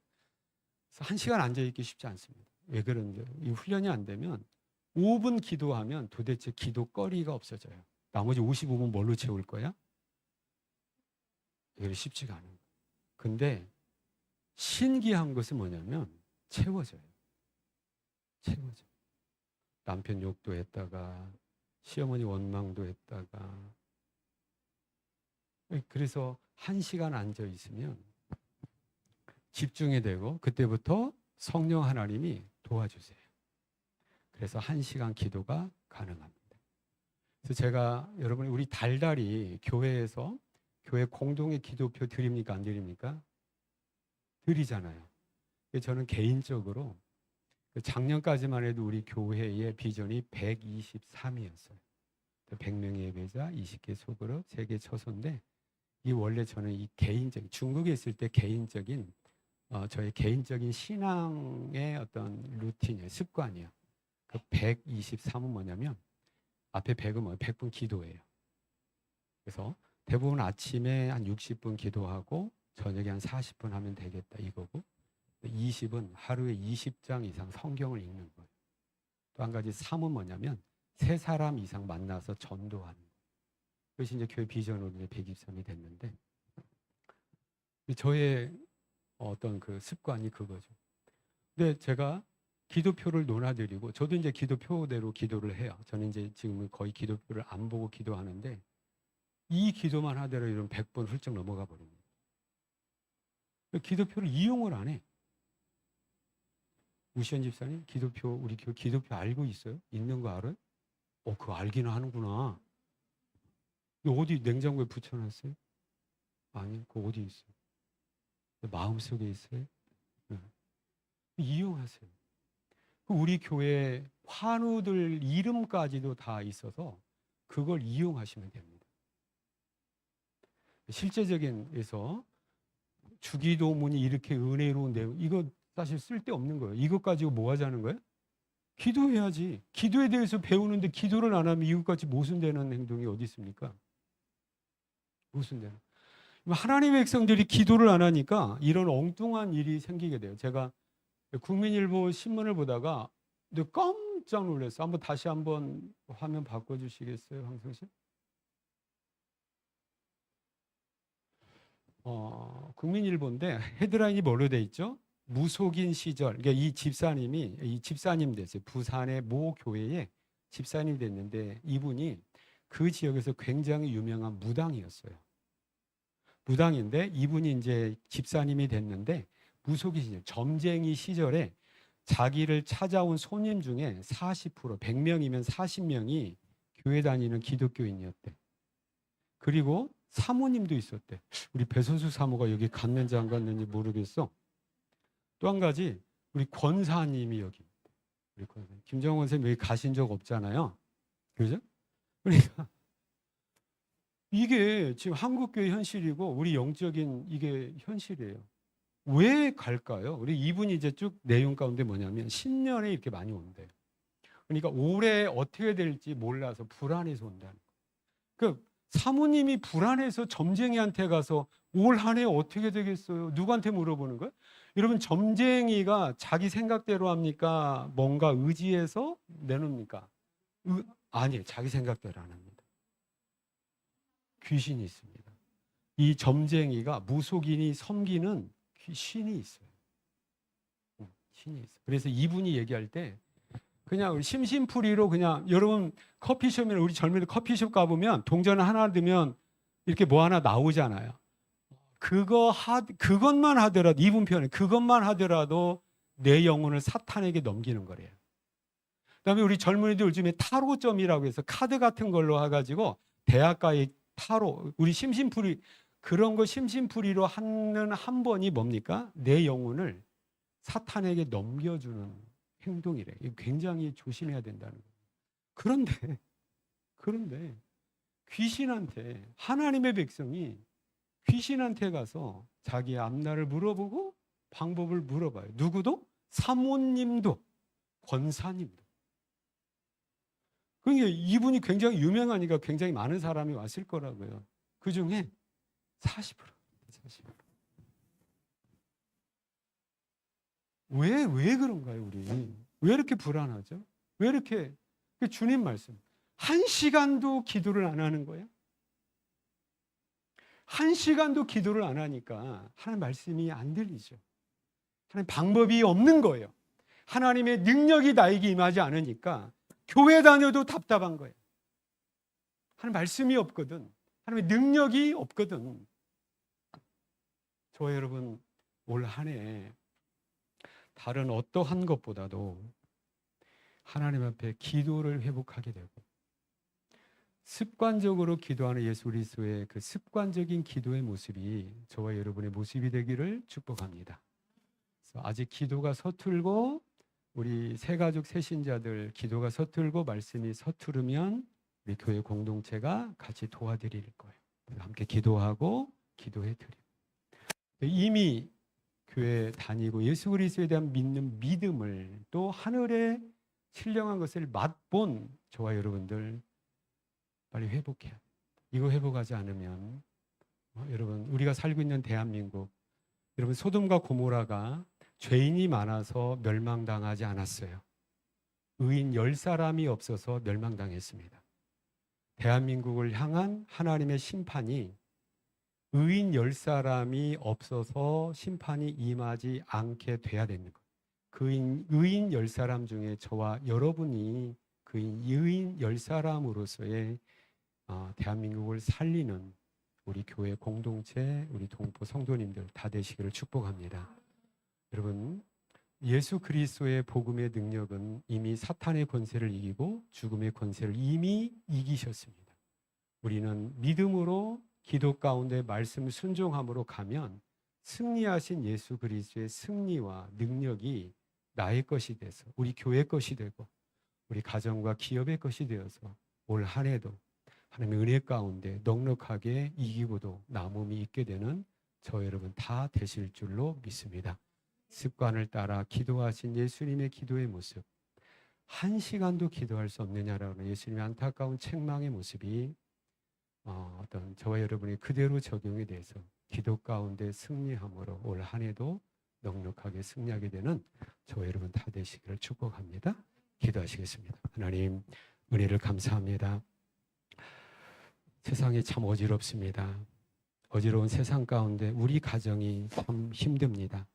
1시간 앉아 있기 쉽지 않습니다. 왜 그런지 이 훈련이 안 되면 5분 기도하면 도대체 기도거리가 없어져요. 나머지 55분 뭘로 채울 거야? 이게 쉽지가 않은 거예요. 근데 신기한 것은 뭐냐면 채워져요. 채워져. 남편 욕도 했다가 시어머니 원망도 했다가. 그래서 1시간 앉아 있으면 집중이 되고 그때부터 성령 하나님이 도와주세요. 그래서 1시간 기도가 가능합니다. 그래서 제가 여러분 우리 달달이 교회에서 교회 공동의 기도표 드립니까 안 드립니까? 드리잖아요. 저는 개인적으로 작년까지만 해도 우리 교회의 비전이 123이었어요. 100명의 예배자, 20개 소그룹, 3개 처소인데 이 원래 저는 이 개인적인 중국에 있을 때 개인적인 저의 개인적인 신앙의 어떤 루틴이에요. 습관이에요. 그 123은 뭐냐면 앞에 100은 뭐예요? 100분 기도예요. 그래서 대부분 아침에 한 60분 기도하고 저녁에 한 40분 하면 되겠다 이거고 20은 하루에 20장 이상 성경을 읽는 거예요. 또 한 가지 3은 뭐냐면 3사람 이상 만나서 전도하는 거예요. 그것이 이제 교회 비전으로 이제 123이 됐는데 저의 어떤 그 습관이 그거죠. 근데 제가 기도표를 놓아드리고 저도 이제 기도표대로 기도를 해요. 저는 이제 지금 거의 기도표를 안 보고 기도하는데 이 기도만 하더라도 이런 100번 훌쩍 넘어가 버립니다. 기도표를 이용을 안 해. 우시현 집사님 기도표 우리 교회 기도표 알고 있어요? 있는 거 알아요? 그거 알기는 하는구나. 어디 냉장고에 붙여놨어요? 아니, 그거 어디 있어요? 마음속에 있어요? 네. 이용하세요. 우리 교회 환우들 이름까지도 다 있어서 그걸 이용하시면 됩니다. 실제적인에서 주기도문이 이렇게 은혜로운 내용 이거 사실 쓸데없는 거예요. 이것 가지고 뭐 하자는 거예요? 기도해야지. 기도에 대해서 배우는데 기도를 안 하면 이것까지 모순되는 행동이 어디 있습니까? 모순되는. 하나님의 백성들이 기도를 안 하니까 이런 엉뚱한 일이 생기게 돼요. 제가 국민일보 신문을 보다가 깜짝 놀랐어요. 한번 다시 한번 화면 바꿔주시겠어요, 황성 씨? 국민일보인데 헤드라인이 뭘로 돼 있죠? 무속인 시절. 그러니까 이 집사님 됐어요. 부산의 모 교회에 집사님이 됐는데 이분이 그 지역에서 굉장히 유명한 무당이었어요. 무당인데 이분이 이제 집사님이 됐는데 무속인 시절, 점쟁이 시절에 자기를 찾아온 손님 중에 40%, 100명이면 40명이 교회 다니는 기독교인이었대. 그리고 사모님도 있었대. 우리 배선수 사모가 여기 갔는지 안 갔는지 모르겠어. 또 한 가지 우리 권사님이 여기 있대. 우리 권사님. 김정원 선생님 여기 가신 적 없잖아요. 그죠? 그러니까 이게 지금 한국교회 현실이고 우리 영적인 이게 현실이에요. 왜 갈까요? 우리 이분이 이제 쭉 내용 가운데 뭐냐면 신년에 이렇게 많이 온대요. 그러니까 올해 어떻게 될지 몰라서 불안해서 온다는 거예요. 그 사모님이 불안해서 점쟁이한테 가서 올 한 해 어떻게 되겠어요? 누구한테 물어보는 거예요? 여러분 점쟁이가 자기 생각대로 합니까? 뭔가 의지해서 내놓습니까? 아니에요. 자기 생각대로 안 합니다. 귀신이 있습니다. 이 점쟁이가 무속인이 섬기는 신이 있어요. 신이 있어요. 그래서 이분이 얘기할 때 그냥 심심풀이로 그냥 여러분 커피숍이나 우리 젊은이들 커피숍 가보면 동전 하나 넣으면 이렇게 뭐 하나 나오잖아요. 그것만 하더라도 이분 표현에 그것만 하더라도 내 영혼을 사탄에게 넘기는 거래요. 그다음에 우리 젊은이들 요즘에 타로점이라고 해서 카드 같은 걸로 해가지고 대학가의 타로 우리 심심풀이 그런 거 심심풀이로 하는 한 번이 뭡니까? 내 영혼을 사탄에게 넘겨주는 행동이래. 이거 굉장히 조심해야 된다는 거예요. 그런데 귀신한테 하나님의 백성이 귀신한테 가서 자기의 앞날을 물어보고 방법을 물어봐요. 누구도? 사모님도 권사님도. 그러니까 이분이 굉장히 유명하니까 굉장히 많은 사람이 왔을 거라고요. 그 중에 40%. 왜 그런가요, 우리? 왜 이렇게 불안하죠? 왜 이렇게? 주님 말씀. 1시간도 기도를 안 하는 거예요? 1시간도 기도를 안 하니까 하나님 말씀이 안 들리죠. 하나님 방법이 없는 거예요. 하나님의 능력이 나에게 임하지 않으니까 교회 다녀도 답답한 거예요. 하나님 말씀이 없거든. 하나님의 능력이 없거든. 저와 여러분, 올 한 해 다른 어떠한 것보다도 하나님 앞에 기도를 회복하게 되고 습관적으로 기도하는 예수 그리스도의 그 습관적인 기도의 모습이 저와 여러분의 모습이 되기를 축복합니다. 그래서 아직 기도가 서툴고 우리 새가족 새신자들 기도가 서툴고 말씀이 서투르면 우리 교회 공동체가 같이 도와드릴 거예요. 함께 기도하고 기도해 드리고 이미 교회 다니고 예수 그리스도에 대한 믿는 믿음을 또 하늘에 신령한 것을 맛본 저와 여러분들 빨리 회복해야 돼요. 이거 회복하지 않으면 여러분 우리가 살고 있는 대한민국 여러분 소돔과 고모라가 죄인이 많아서 멸망당하지 않았어요. 의인 10사람이 없어서 멸망당했습니다. 대한민국을 향한 하나님의 심판이 의인 10사람이 없어서 심판이 임하지 않게 돼야 되는 거예요. 그 의인 10사람 중에 저와 여러분이 그 의인 10사람으로서의 대한민국을 살리는 우리 교회 공동체, 우리 동포 성도님들 다 되시기를 축복합니다. 여러분, 예수 그리스도의 복음의 능력은 이미 사탄의 권세를 이기고 죽음의 권세를 이미 이기셨습니다. 우리는 믿음으로 기도 가운데 말씀 순종함으로 가면 승리하신 예수 그리스도의 승리와 능력이 나의 것이 돼서 우리 교회 것이 되고 우리 가정과 기업의 것이 되어서 올 한 해도 하나님의 은혜 가운데 넉넉하게 이기고도 남음이 있게 되는 저 여러분 다 되실 줄로 믿습니다. 습관을 따라 기도하신 예수님의 기도의 모습 1시간도 기도할 수 없느냐라는 예수님의 안타까운 책망의 모습이 어떤 저와 여러분이 그대로 적용이 돼서 기도 가운데 승리함으로 올 한 해도 넉넉하게 승리하게 되는 저와 여러분 다 되시기를 축복합니다. 기도하시겠습니다. 하나님 은혜를 감사합니다. 세상이 참 어지럽습니다. 어지러운 세상 가운데 우리 가정이 참 힘듭니다.